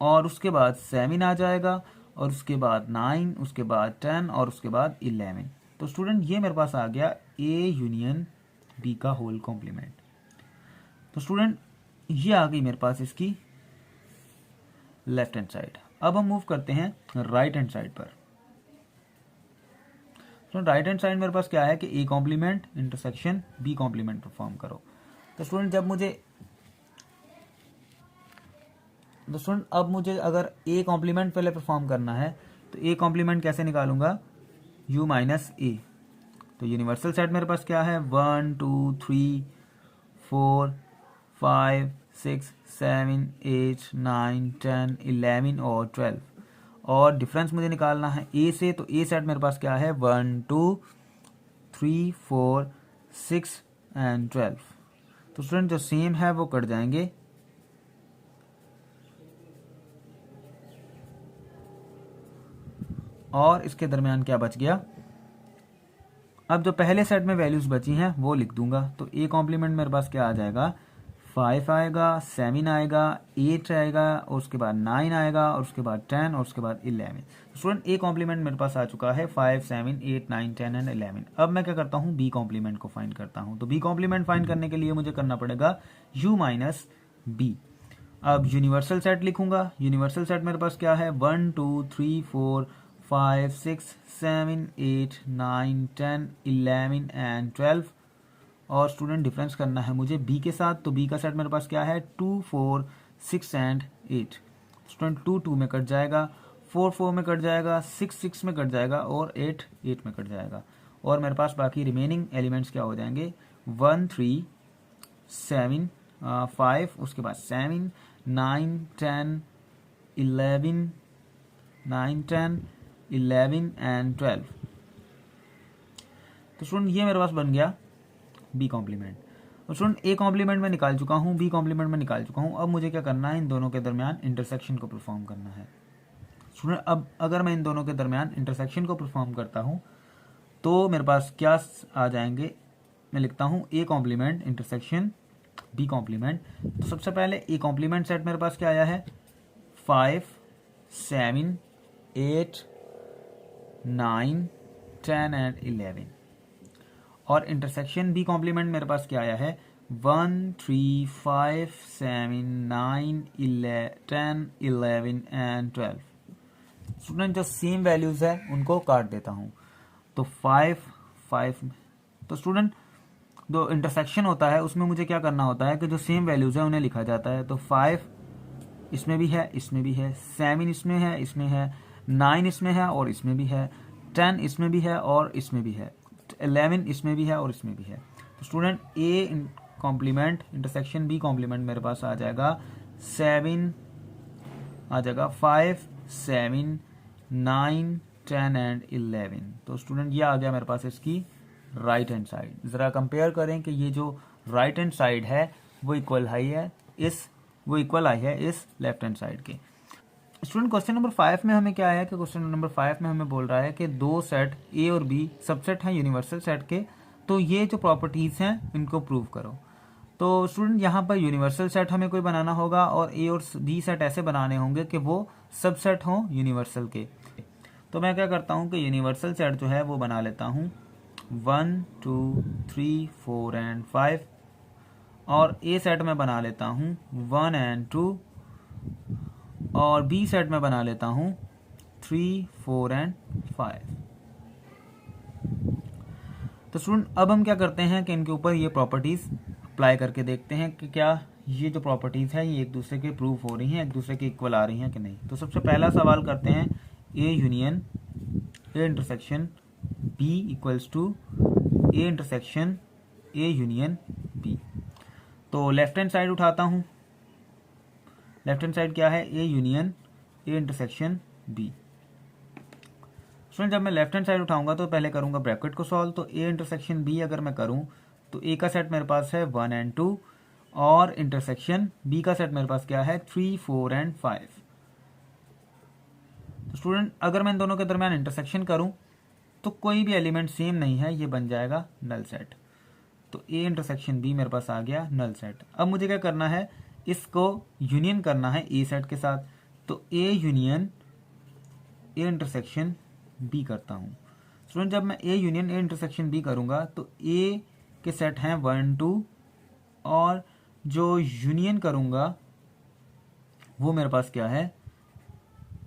और उसके बाद 7 आ जाएगा, और उसके बाद 9, उसके बाद 10 और उसके बाद 11। तो स्टूडेंट ये मेरे पास आ गया ए यूनियन बी का होल कॉम्प्लीमेंट। तो स्टूडेंट ये आ गई मेरे पास इसकी लेफ्ट हैंड साइड। अब हम मूव करते हैं राइट हैंड साइड पर। तो राइट हैंड साइड मेरे पास क्या है कि A complement intersection B complement perform करो। तो स्टूडेंट अब मुझे अगर ए कॉम्प्लीमेंट पहले परफॉर्म करना है तो ए कॉम्प्लीमेंट कैसे निकालूंगा, u माइनस ए। तो यूनिवर्सल सेट मेरे पास क्या है, 1 2 3 4 5 6 7 8 9 10 11 और 12। और डिफरेंस मुझे निकालना है ए से, तो ए सेट मेरे पास क्या है, 1 2 3 4 6 एंड 12। तो स्टूडेंट जो सेम है वो कट जाएंगे, और इसके दरमियान क्या बच गया। अब जो पहले सेट में वैल्यूज बची हैं वो लिख दूंगा। तो ए कॉम्प्लीमेंट मेरे पास क्या आ जाएगा, 5 आएगा, 7 आएगा, 8 आएगा, और उसके बाद 9 आएगा, और उसके बाद 10 और उसके बाद 11। स्टूडेंट ए कॉम्प्लीमेंट मेरे पास आ चुका है 5 7 8 9 10 एंड 11। अब मैं क्या करता हूँ, बी कॉम्प्लीमेंट को फाइंड करता हूँ। तो बी कॉम्प्लीमेंट फाइंड करने के लिए मुझे करना पड़ेगा u माइनस बी। अब यूनिवर्सल सेट लिखूंगा। यूनिवर्सल सेट मेरे पास क्या है, 1 2 3 4 5 6 7 8 9 10 11 एंड 12। और स्टूडेंट डिफरेंस करना है मुझे बी के साथ। तो बी का सेट मेरे पास क्या है, 2 4 6 एंड 8। स्टूडेंट 2 2 में कट जाएगा, 4 4 में कट जाएगा, 6 6 में कट जाएगा, और 8 8 में कट जाएगा। और मेरे पास बाकी रिमेनिंग एलिमेंट्स क्या हो जाएंगे, 1 3 7 5, उसके बाद 7 9 10 11 9 10 11 एंड 12। तो स्टूडेंट ये मेरे पास बन गया बी कॉम्प्लीमेंट। और स्टूडेंट ए कॉम्प्लीमेंट में निकाल चुका हूँ, बी कॉम्प्लीमेंट में निकाल चुका हूँ। अब मुझे क्या करना है, इन दोनों के दरमियान इंटरसेक्शन को परफॉर्म करना है। स्टूडेंट अब अगर मैं इन दोनों के दरमियान इंटरसेक्शन को परफॉर्म करता हूँ तो मेरे पास क्या आ जाएंगे, मैं लिखता हूँ A complement intersection B complement. तो सबसे पहले ए कॉम्प्लीमेंट सेट मेरे पास क्या आया है, 5 7 8 9 10 एंड 11। और इंटरसेक्शन बी कॉम्प्लीमेंट मेरे पास क्या आया है, 1 3 5 7 9 10 11 एंड 12। स्टूडेंट जो सेम वैल्यूज है उनको काट देता हूं। तो 5 5। तो स्टूडेंट जो इंटरसेक्शन होता है उसमें मुझे क्या करना होता है कि जो सेम वैल्यूज है उन्हें लिखा जाता है। तो 5 इसमें भी है, इसमें भी है, 7 इसमें है, इसमें है, 9 इसमें है और इसमें भी है, 10 इसमें भी है और इसमें भी है, 11 इसमें भी है और इसमें भी है। तो student A complement intersection B complement मेरे पास आ जाएगा 7, आ जाएगा 5 7 9 10 एंड 11। तो स्टूडेंट ये आ गया मेरे पास इसकी राइट हैंड साइड। जरा कंपेयर करें कि ये जो राइट हैंड साइड है वो इक्वल आई है इस लेफ्ट हैंड साइड के। स्टूडेंट क्वेश्चन नंबर 5 में हमें क्या आया कि क्वेश्चन नंबर 5 में हमें बोल रहा है कि दो सेट ए और बी सबसेट हैं यूनिवर्सल सेट के, तो ये जो प्रॉपर्टीज हैं इनको प्रूव करो। तो स्टूडेंट यहाँ पर यूनिवर्सल सेट हमें कोई बनाना होगा और ए और बी सेट ऐसे बनाने होंगे कि वो सबसेट हों यूनिवर्सल के। तो मैं क्या करता हूँ कि यूनिवर्सल सेट जो है वो बना लेता हूँ 1 2 3 4 एंड 5, और ए सेट में बना लेता हूँ 1 एंड 2, और बी सेट में बना लेता हूँ 3 4 एंड 5। तो स्टूडेंट अब हम क्या करते हैं कि इनके ऊपर ये प्रॉपर्टीज अप्लाई करके देखते हैं कि क्या ये जो प्रॉपर्टीज है ये एक दूसरे के प्रूफ हो रही हैं, एक दूसरे के इक्वल आ रही हैं कि नहीं। तो सबसे पहला सवाल करते हैं, A union A intersection B equals to A intersection A union B. तो लेफ्ट हैंड साइड उठाता हूँ। लेफ्ट हैंड साइड क्या है, A union A intersection B. Student जब मैं लेफ्ट हैंड साइड उठाऊंगा तो पहले करूंगा ब्रैकेट को सॉल्व। तो ए इंटरसेक्शन बी अगर मैं करूं तो ए का सेट मेरे पास है 1 एंड 2, और इंटरसेक्शन बी का सेट मेरे पास क्या है 3 4 एंड 5। तो स्टूडेंट अगर मैं इन दोनों के दरमियान इंटरसेक्शन करूं तो कोई भी एलिमेंट सेम नहीं है, ये बन जाएगा नल सेट। तो ए इंटरसेक्शन बी मेरे पास आ गया नल सेट। अब मुझे क्या करना है, इसको यूनियन करना है ए सेट के साथ। तो A union A intersection B करता हूँ। स्टूडेंट जब मैं A union A intersection B करूँगा तो ए के सेट हैं 1 2 और जो यूनियन करूँगा वो मेरे पास क्या है,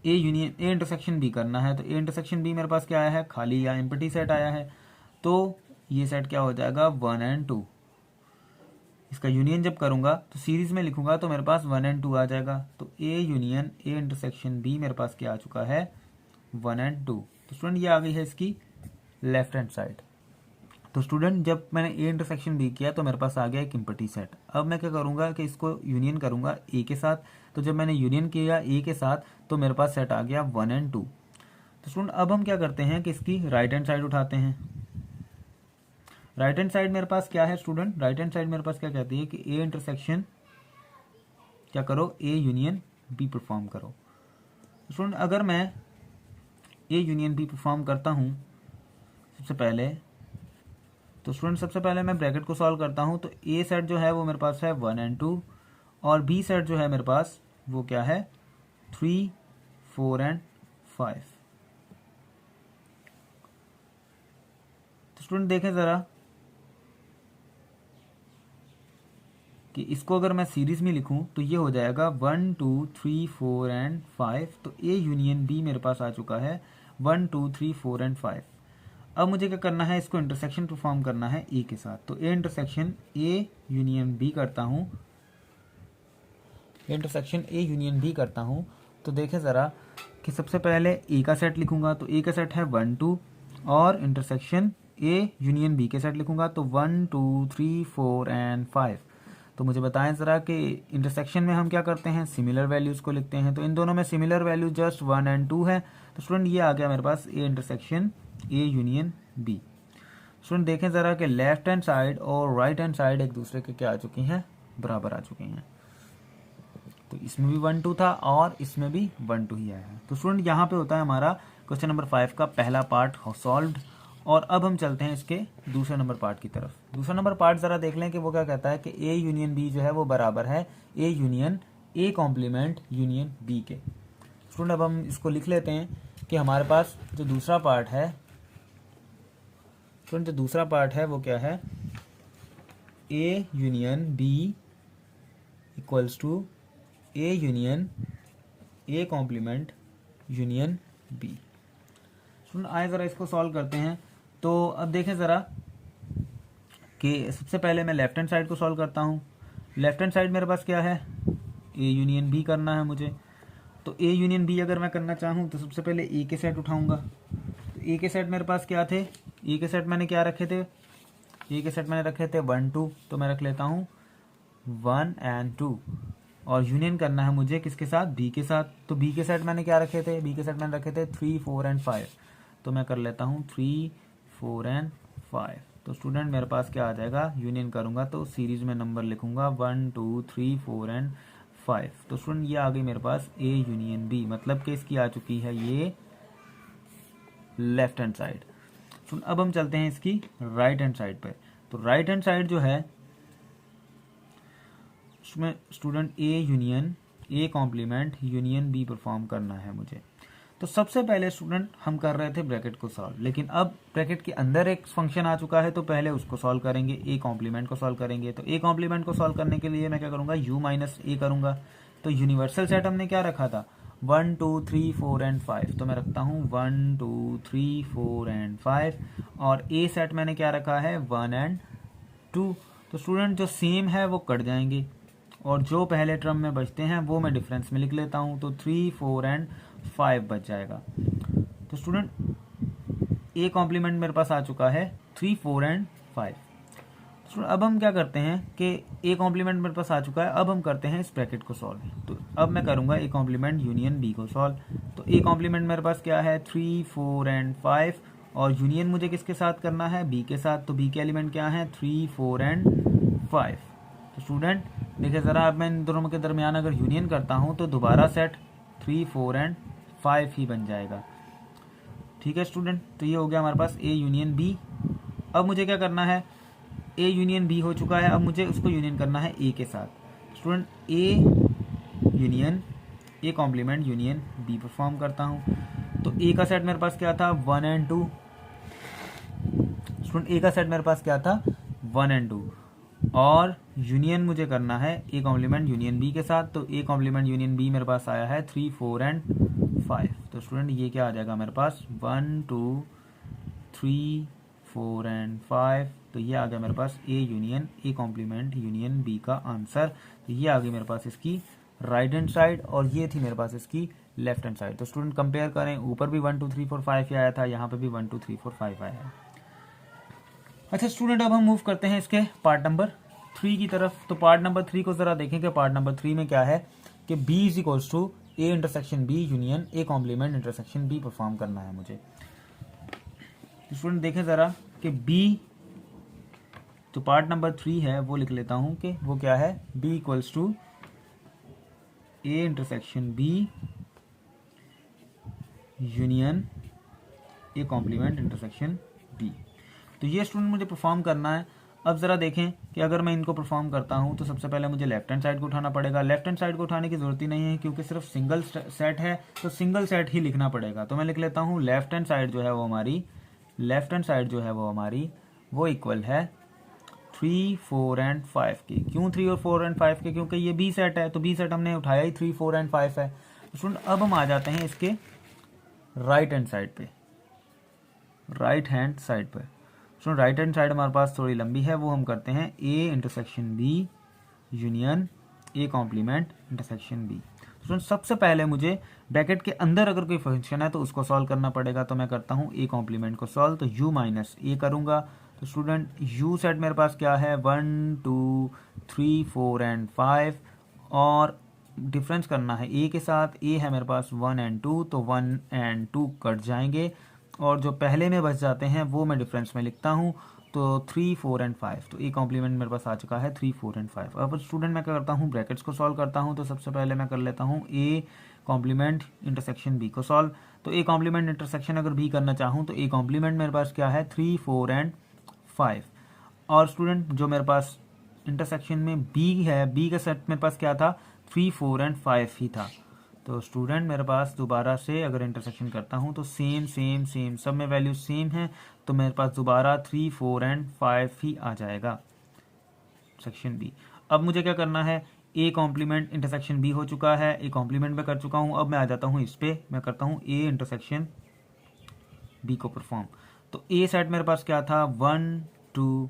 A union A intersection B करना है। तो ए इंटरसेक्शन बी मेरे पास क्या आया है, खाली या एम्प्टी सेट आया है। तो ये सेट क्या हो जाएगा 1 और 2। इसका यूनियन जब करूंगा तो सीरीज में लिखूंगा तो मेरे पास 1 और 2 आ जाएगा। तो A union A intersection B मेरे पास क्या आ चुका है 1 और 2। तो स्टूडेंट ये आ गई है इसकी लेफ्ट हैंड साइड। तो स्टूडेंट जब मैंने ए इंटरसेक्शन बी किया तो मेरे पास आ गया एक एम्प्टी सेट। अब मैं क्या करूंगा कि इसको यूनियन करूंगा ए के साथ। तो जब मैंने यूनियन किया ए के साथ तो मेरे पास सेट आ गया 1 और 2। तो स्टूडेंट अब हम क्या करते हैं कि इसकी राइट हैंड साइड उठाते हैं। राइट हैंड साइड मेरे पास क्या है स्टूडेंट, राइट हैंड साइड मेरे पास क्या कहती है कि ए इंटरसेक्शन क्या करो, ए यूनियन बी परफॉर्म करो। स्टूडेंट अगर मैं ए यूनियन बी परफॉर्म करता हूं सबसे पहले, तो स्टूडेंट सबसे पहले मैं ब्रैकेट को सॉल्व करता हूं। तो ए सेट जो है वो मेरे पास है 1 और 2 और बी सेट जो है मेरे पास वो क्या है 3 4 और 5। तो स्टूडेंट देखें जरा कि इसको अगर मैं सीरीज में लिखूं तो ये हो जाएगा 1 2 3 4 और 5। तो ए यूनियन बी मेरे पास आ चुका है 1 2 3 4 और 5। अब मुझे क्या करना है, इसको इंटरसेक्शन परफॉर्म करना है ए के साथ। तो A intersection A union B करता हूं, इंटरसेक्शन ए यूनियन बी करता हूं। तो देखें ज़रा कि सबसे पहले ए का सेट लिखूंगा। तो ए का सेट है 1 2 और इंटरसेक्शन ए यूनियन बी के सेट लिखूंगा तो 1 2 3 4 और 5। तो मुझे बताएं ज़रा कि इंटरसेक्शन में हम क्या करते हैं, सिमिलर वैल्यूज़ को लिखते हैं। तो इन दोनों में सिमिलर वैल्यू जस्ट 1 और 2 है। तो स्टूडेंट ये आ गया मेरे पास A intersection A union B. Student देखें ज़रा कि लेफ्ट हैंड साइड और राइट हैंड साइड एक दूसरे के क्या आ चुकी हैं, बराबर आ चुकी हैं। तो इसमें भी 1 2 था और इसमें भी 1 2 ही आया है। तो स्टूडेंट यहाँ पे होता है हमारा क्वेश्चन नंबर 5 का पहला पार्ट सॉल्व्ड। और अब हम चलते हैं इसके दूसरे नंबर पार्ट की तरफ। दूसरा नंबर पार्ट जरा देख लें कि वो क्या कहता है कि ए यूनियन बी जो है वो बराबर है A union A complement union B के। स्टूडेंट अब हम इसको लिख लेते हैं कि हमारे पास जो दूसरा पार्ट है, स्टूडेंट जो दूसरा पार्ट है वो क्या है, A union B equals to A union A complement union B. सुन आए ज़रा इसको सॉल्व करते हैं। तो अब देखें ज़रा कि सबसे पहले मैं लेफ्ट हैंड साइड को सॉल्व करता हूँ। लेफ्ट हैंड साइड मेरे पास क्या है, ए यूनियन बी करना है मुझे। तो ए यूनियन बी अगर मैं करना चाहूँ तो सबसे पहले ए के सेट उठाऊँगा। तो ए के सेट मेरे पास क्या थे, ए के सेट मैंने क्या रखे थे, ए के सेट मैंने रखे थे 1 2। तो मैं रख लेता हूँ 1 और 2 और यूनियन करना है मुझे किसके साथ, बी के साथ। तो बी के सेट मैंने क्या रखे थे, बी के सेट मैंने रखे थे 3 4 और 5। तो मैं कर लेता हूँ 3 4 और 5। तो स्टूडेंट मेरे पास क्या आ जाएगा, यूनियन करूंगा तो सीरीज में नंबर लिखूंगा 1 2 3 4 और 5। तो स्टूडेंट ये आ गई मेरे पास ए यूनियन बी, मतलब कि इसकी आ चुकी है ये लेफ्ट हैंड साइड। अब हम चलते हैं इसकी राइट हैंड साइड पे। तो राइट हैंड साइड जो है उसमें student A union A complement union B perform करना है मुझे। तो सबसे पहले स्टूडेंट हम कर रहे थे ब्रैकेट को सॉल्व, लेकिन अब ब्रैकेट के अंदर एक फंक्शन आ चुका है तो पहले उसको सॉल्व करेंगे, ए कॉम्प्लीमेंट को सॉल्व करेंगे। तो ए कॉम्प्लीमेंट को सॉल्व करने के लिए मैं क्या करूंगा, यू माइनस ए करूंगा। तो यूनिवर्सल सेट हमने क्या रखा था 1 2 3 4 और 5। तो मैं रखता हूँ 1 2 3 4 और 5 और ए सेट मैंने क्या रखा है 1 और 2। तो स्टूडेंट जो सेम है वो कट जाएंगे और जो पहले टर्म में बचते हैं वो मैं डिफरेंस में लिख लेता हूँ। तो 3 4 और 5 बच जाएगा। तो स्टूडेंट ए कॉम्प्लीमेंट मेरे पास आ चुका है 3 4 और 5। स्टूडेंट अब हम क्या करते हैं कि ए कॉम्प्लीमेंट मेरे पास आ चुका है, अब हम करते हैं इस ब्रैकेट को सॉल्व। तो अब मैं करूंगा ए कॉम्प्लीमेंट यूनियन बी को सॉल्व। तो ए कॉम्प्लीमेंट मेरे पास क्या है 3 4 और 5 और यूनियन मुझे किसके साथ करना है, बी के साथ। तो बी के एलिमेंट क्या है 3 4 और 5। तो स्टूडेंट देखिए ज़रा, अब मैं इन दोनों के दरमियान अगर यूनियन करता हूँ तो दोबारा सेट 3 4 और 5 ही बन जाएगा। ठीक है स्टूडेंट, तो ये हो गया हमारे पास ए यूनियन बी। अब मुझे क्या करना है, ए यूनियन बी हो चुका है, अब मुझे उसको यूनियन करना है ए के साथ। Student A union A complement union B perform करता हूँ। तो ए का सेट मेरे पास क्या था 1 एंड 2। स्टूडेंट ए का सेट मेरे पास क्या था 1 एंड 2 और यूनियन मुझे करना है ए कॉम्प्लीमेंट यूनियन बी के साथ। तो ए कॉम्प्लीमेंट यूनियन बी मेरे पास आया है 3 4 एंड 5। तो स्टूडेंट ये क्या आ जाएगा मेरे पास 1 2 3 4 एंड 5। तो ये आ गया मेरे पास A union A complement union B का आंसर। तो ये आ गई मेरे पास इसकी राइट हैंड साइड और ये थी मेरे पास इसकी लेफ्ट हैंड साइड। तो स्टूडेंट कंपेयर करें, ऊपर भी 1 2 3 4 5 ही आया था, यहाँ पे भी 1 2 3 4 5 आया है। अच्छा स्टूडेंट, अब हम मूव करते हैं इसके पार्ट नंबर 3 की तरफ। तो पार्ट नंबर 3 को जरा देखें कि पार्ट नंबर 3 में क्या है कि B is equals to A intersection B union A complement intersection B perform करना है मुझे। तो स्टूडेंट देखें जरा कि B जो पार्ट नंबर 3 है वो लिख लेता हूं कि वो क्या है B equals to A intersection B union A complement intersection B. तो ये स्टूडेंट मुझे परफॉर्म करना है। अब ज़रा देखें कि अगर मैं इनको परफॉर्म करता हूं तो सबसे पहले मुझे लेफ्ट हैंड साइड को उठाना पड़ेगा। लेफ्ट हैंड साइड को उठाने की ज़रूरत ही नहीं है क्योंकि सिर्फ सिंगल सेट है, तो सिंगल सेट ही लिखना पड़ेगा। तो मैं लिख लेता हूं लेफ्ट हैंड साइड जो है वो हमारी वो इक्वल है 3 4 एंड 5 के। क्यों 3 और 4 एंड 5 के? क्योंकि ये बी सेट है, तो बी सेट हमने उठाया ही 3 4 एंड 5 है। स्टूडेंट अब हम आ जाते हैं इसके राइट हैंड साइड पे। राइट हैंड साइड हमारे पास थोड़ी लंबी है, वो हम करते हैं A intersection B union A complement intersection B. Student सबसे पहले मुझे ब्रैकेट के अंदर अगर कोई फंक्शन है तो उसको सॉल्व करना पड़ेगा। तो मैं करता हूँ ए कॉम्प्लीमेंट को सॉल्व, तो u माइनस ए करूंगा। तो स्टूडेंट u सेट मेरे पास क्या है 1 2 3 4 एंड 5 और डिफरेंस करना है a के साथ। a है मेरे पास 1 एंड 2, तो 1 एंड 2 कट जाएंगे और जो पहले में बच जाते हैं वो मैं डिफरेंस में लिखता हूँ। तो 3 4 एंड 5, तो ए कॉम्प्लीमेंट मेरे पास आ चुका है 3 4 एंड 5। अब स्टूडेंट मैं क्या करता हूँ ब्रैकेट्स को सॉल्व करता हूँ। तो सबसे पहले मैं कर लेता हूँ ए कॉम्प्लीमेंट इंटरसेक्शन बी को सॉल्व। तो ए कॉम्प्लीमेंट इंटरसेक्शन अगर बी करना चाहूँ तो ए कॉम्प्लीमेंट मेरे पास क्या है 3 4 एंड 5। और स्टूडेंट जो मेरे पास इंटरसेक्शन में बी है, बी का सेट मेरे पास क्या था 3 4 एंड 5 ही था। तो स्टूडेंट मेरे पास दोबारा से अगर इंटरसेक्शन करता हूँ तो सेम सब में वैल्यू सेम है, तो मेरे पास दोबारा 3 4 एंड 5 ही आ जाएगा सेक्शन बी। अब मुझे क्या करना है, ए कॉम्प्लीमेंट इंटरसेक्शन बी हो चुका है, ए कॉम्प्लीमेंट में कर चुका हूँ। अब मैं आ जाता हूँ इस पे, मैं करता हूँ ए इंटरसेक्शन बी को परफॉर्म। तो ए सेट मेरे पास क्या था 1 2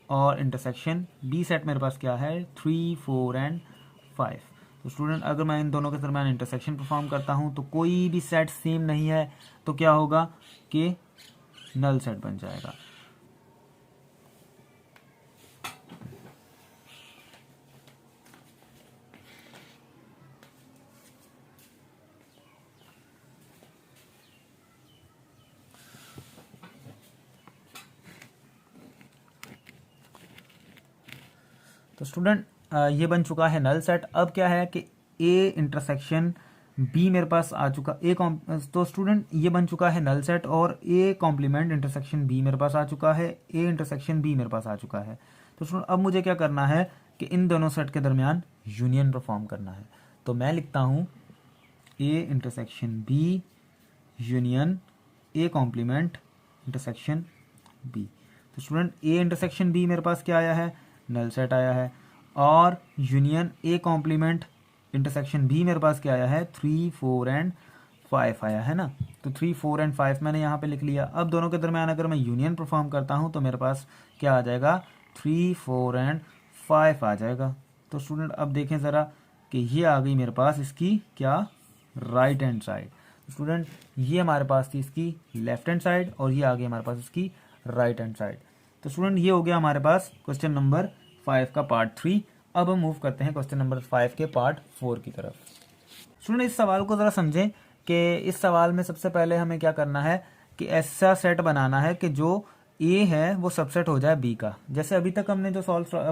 और इंटरसेक्शन बी सेट मेरे पास क्या है 3 4 एंड 5। तो स्टूडेंट अगर मैं इन दोनों के दरम्यान इंटरसेक्शन परफॉर्म करता हूं तो कोई भी सेट सेम नहीं है, तो क्या होगा कि नल सेट बन जाएगा। तो स्टूडेंट ये बन चुका है नल सेट। अब क्या है कि ए इंटरसेक्शन बी मेरे पास आ चुका तो स्टूडेंट ये बन चुका है नल सेट और ए कॉम्प्लीमेंट इंटरसेक्शन बी मेरे पास आ चुका है, ए इंटरसेक्शन बी मेरे पास आ चुका है। तो स्टूडेंट अब मुझे क्या करना है कि इन दोनों सेट के दरमियान यूनियन परफॉर्म करना है। तो मैं लिखता हूँ A intersection B union A complement intersection B. तो स्टूडेंट ए इंटरसेक्शन बी मेरे पास क्या आया है नल सेट आया है और union A complement intersection B मेरे पास क्या आया है 3 4 एंड 5 आया है ना। तो 3 4 एंड 5 मैंने यहाँ पे लिख लिया। अब दोनों के दरमियान अगर मैं यूनियन परफॉर्म करता हूँ तो मेरे पास क्या आ जाएगा 3 4 एंड 5 आ जाएगा। तो स्टूडेंट अब देखें ज़रा कि ये आ गई मेरे पास इसकी क्या राइट हैंड साइड। स्टूडेंट ये हमारे पास थी इसकी लेफ्ट हैंड साइड और ये आ गई हमारे पास इसकी राइट हैंड साइड। तो स्टूडेंट ये हो गया हमारे पास क्वेश्चन नंबर 5 का पार्ट 3। अब हम मूव करते हैं क्वेश्चन नंबर 5 के पार्ट 4 की तरफ। स्टूडेंट इस सवाल को ज़रा समझें कि इस सवाल में सबसे पहले हमें क्या करना है कि ऐसा सेट बनाना है कि जो ए है वो सबसेट हो जाए बी का। जैसे अभी तक हमने जो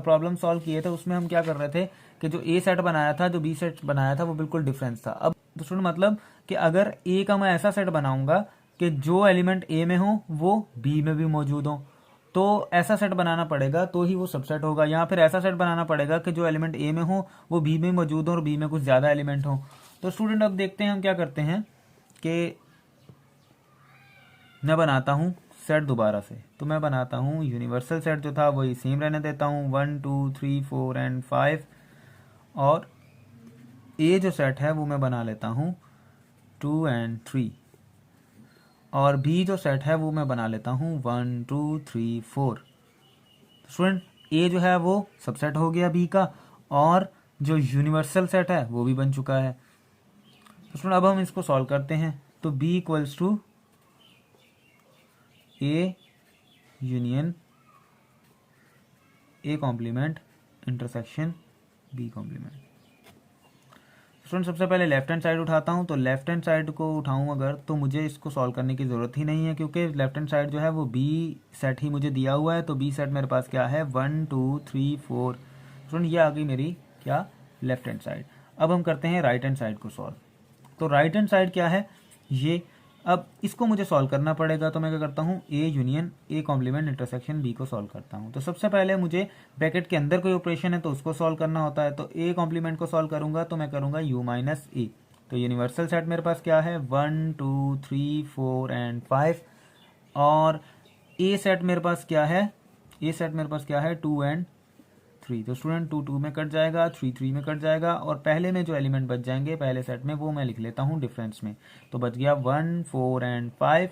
प्रॉब्लम सॉल्व किए थे उसमें हम क्या कर रहे थे कि जो ए सेट बनाया था, जो बी सेट बनाया था, वो बिल्कुल डिफरेंस था। अब तो स्टूडेंट मतलब कि अगर ए का मैं ऐसा सेट बनाऊंगा कि जो एलिमेंट ए में हो वो बी में भी मौजूद हो, तो ऐसा सेट बनाना पड़ेगा तो ही वो सबसेट होगा। या फिर ऐसा सेट बनाना पड़ेगा कि जो एलिमेंट ए में हो वो बी में मौजूद हो और बी में कुछ ज़्यादा एलिमेंट हो, तो स्टूडेंट अब देखते हैं हम क्या करते हैं कि मैं बनाता हूँ सेट दोबारा से। तो मैं बनाता हूँ यूनिवर्सल सेट जो था वही सेम रहने देता हूँ 1 2 3 4 एंड 5, और ए जो सेट है वो मैं बना लेता हूँ 2 एंड 3, और बी जो सेट है वो मैं बना लेता हूँ 1 2 3 4। स्टूडेंट ए जो है वो सबसेट हो गया बी का, और जो यूनिवर्सल सेट है वो भी बन चुका है। तो स्टूडेंट अब हम इसको सॉल्व करते हैं। तो B equals to A union A complement intersection B complement. Student सबसे पहले लेफ्ट हैंड साइड उठाता हूँ। तो लेफ्ट हैंड साइड को उठाऊँ अगर, तो मुझे इसको सॉल्व करने की ज़रूरत ही नहीं है, क्योंकि लेफ्ट हैंड साइड जो है वो बी सेट ही मुझे दिया हुआ है। तो बी सेट मेरे पास क्या है 1 2 3 4। स्टूडेंट ये आ गई मेरी क्या लेफ्ट हैंड साइड। अब हम करते हैं राइट हैंड साइड को सॉल्व। तो राइट हैंड साइड क्या है ये, अब इसको मुझे सॉल्व करना पड़ेगा। तो मैं क्या करता हूँ A union A complement intersection B को सॉल्व करता हूँ। तो सबसे पहले मुझे ब्रैकेट के अंदर कोई ऑपरेशन है तो उसको सॉल्व करना होता है। तो ए कॉम्प्लीमेंट को सॉल्व करूंगा तो मैं करूंगा यू माइनस ए। तो यूनिवर्सल सेट मेरे पास क्या है 1 2 3 4 एंड 5, और ए सेट मेरे पास क्या है, ए सेट मेरे पास क्या है 2 एंड 3। तो स्टूडेंट 2 2 में कट जाएगा, 3 3 में कट जाएगा, और पहले में जो एलिमेंट बच जाएंगे पहले सेट में वो मैं लिख लेता हूँ डिफरेंस में। तो बच गया 1 4 एंड 5।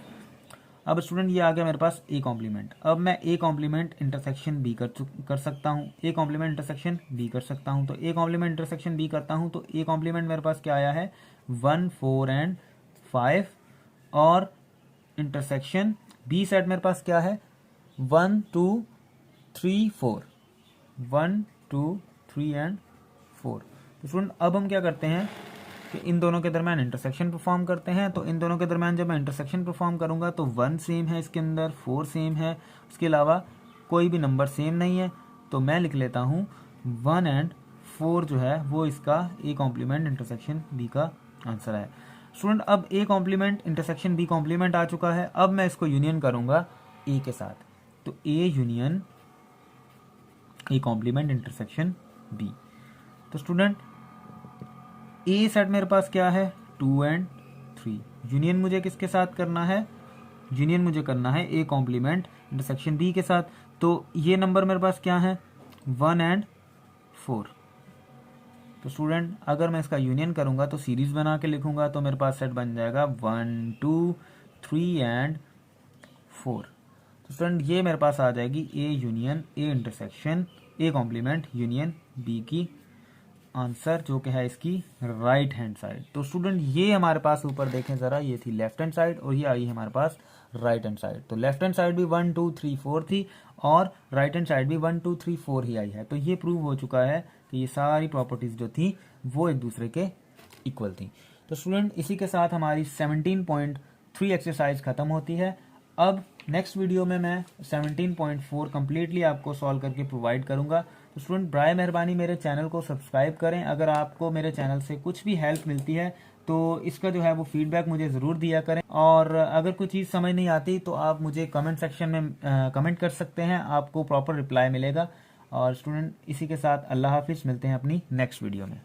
अब स्टूडेंट ये आ गया मेरे पास ए कॉम्प्लीमेंट। अब मैं ए कॉम्प्लीमेंट इंटरसेक्शन बी कर सकता हूँ, ए कॉम्प्लीमेंट इंटरसेक्शन बी कर सकता हूँ। तो ए कॉम्प्लीमेंट इंटरसेक्शन बी करता हूँ। तो ए कॉम्प्लीमेंट मेरे पास क्या आया है 1 4 एंड 5, और इंटरसेक्शन बी सेट मेरे पास क्या है 1 2 3 4, 1 2 3 एंड 4। तो स्टूडेंट अब हम क्या करते हैं कि इन दोनों के दरमियान इंटरसेक्शन परफॉर्म करते हैं। तो इन दोनों के दरमियान जब मैं इंटरसेक्शन परफॉर्म करूंगा तो 1 सेम है इसके अंदर, 4 सेम है, उसके अलावा कोई भी नंबर सेम नहीं है। तो मैं लिख लेता हूँ 1 एंड 4 जो है वो इसका ए कॉम्प्लीमेंट इंटरसेक्शन बी का आंसर है। स्टूडेंट अब A complement intersection B complement आ चुका है। अब मैं इसको यूनियन करूंगा ए के साथ। तो A union A complement intersection B. तो स्टूडेंट ए सेट मेरे पास क्या है 2 एंड 3, यूनियन मुझे किसके साथ करना है, यूनियन मुझे करना है ए कॉम्प्लीमेंट इंटरसेक्शन बी के साथ। तो ये नंबर मेरे पास क्या है 1 एंड 4। तो स्टूडेंट अगर मैं इसका यूनियन करूंगा तो सीरीज बना के लिखूंगा तो मेरे पास सेट बन जाएगा 1 2 3 एंड 4। तो स्टूडेंट ये मेरे पास आ जाएगी A union A intersection A complement union B की आंसर, जो कि है इसकी राइट हैंड साइड। तो स्टूडेंट ये हमारे पास ऊपर देखें जरा, ये थी लेफ्ट हैंड साइड और ये आई हमारे पास राइट हैंड साइड। तो लेफ्ट हैंड साइड भी 1 2 3 4 थी और राइट हैंड साइड भी 1 2 3 4 ही आई है। तो ये प्रूव हो चुका है कि ये सारी प्रॉपर्टीज जो थी वो एक दूसरे के इक्वल थी। तो स्टूडेंट इसी के साथ हमारी 17.3 एक्सरसाइज खत्म होती है। अब नेक्स्ट वीडियो में मैं 17.4 कम्प्लीटली आपको सॉल्व करके प्रोवाइड करूंगा। तो स्टूडेंट बराए मेहरबानी मेरे चैनल को सब्सक्राइब करें। अगर आपको मेरे चैनल से कुछ भी हेल्प मिलती है तो इसका जो है वो फीडबैक मुझे ज़रूर दिया करें, और अगर कोई चीज़ समझ नहीं आती तो आप मुझे कमेंट सेक्शन में कमेंट कर सकते हैं, आपको प्रॉपर रिप्लाई मिलेगा। और स्टूडेंट इसी के साथ अल्लाह हाफिज़, मिलते हैं अपनी नेक्स्ट वीडियो में।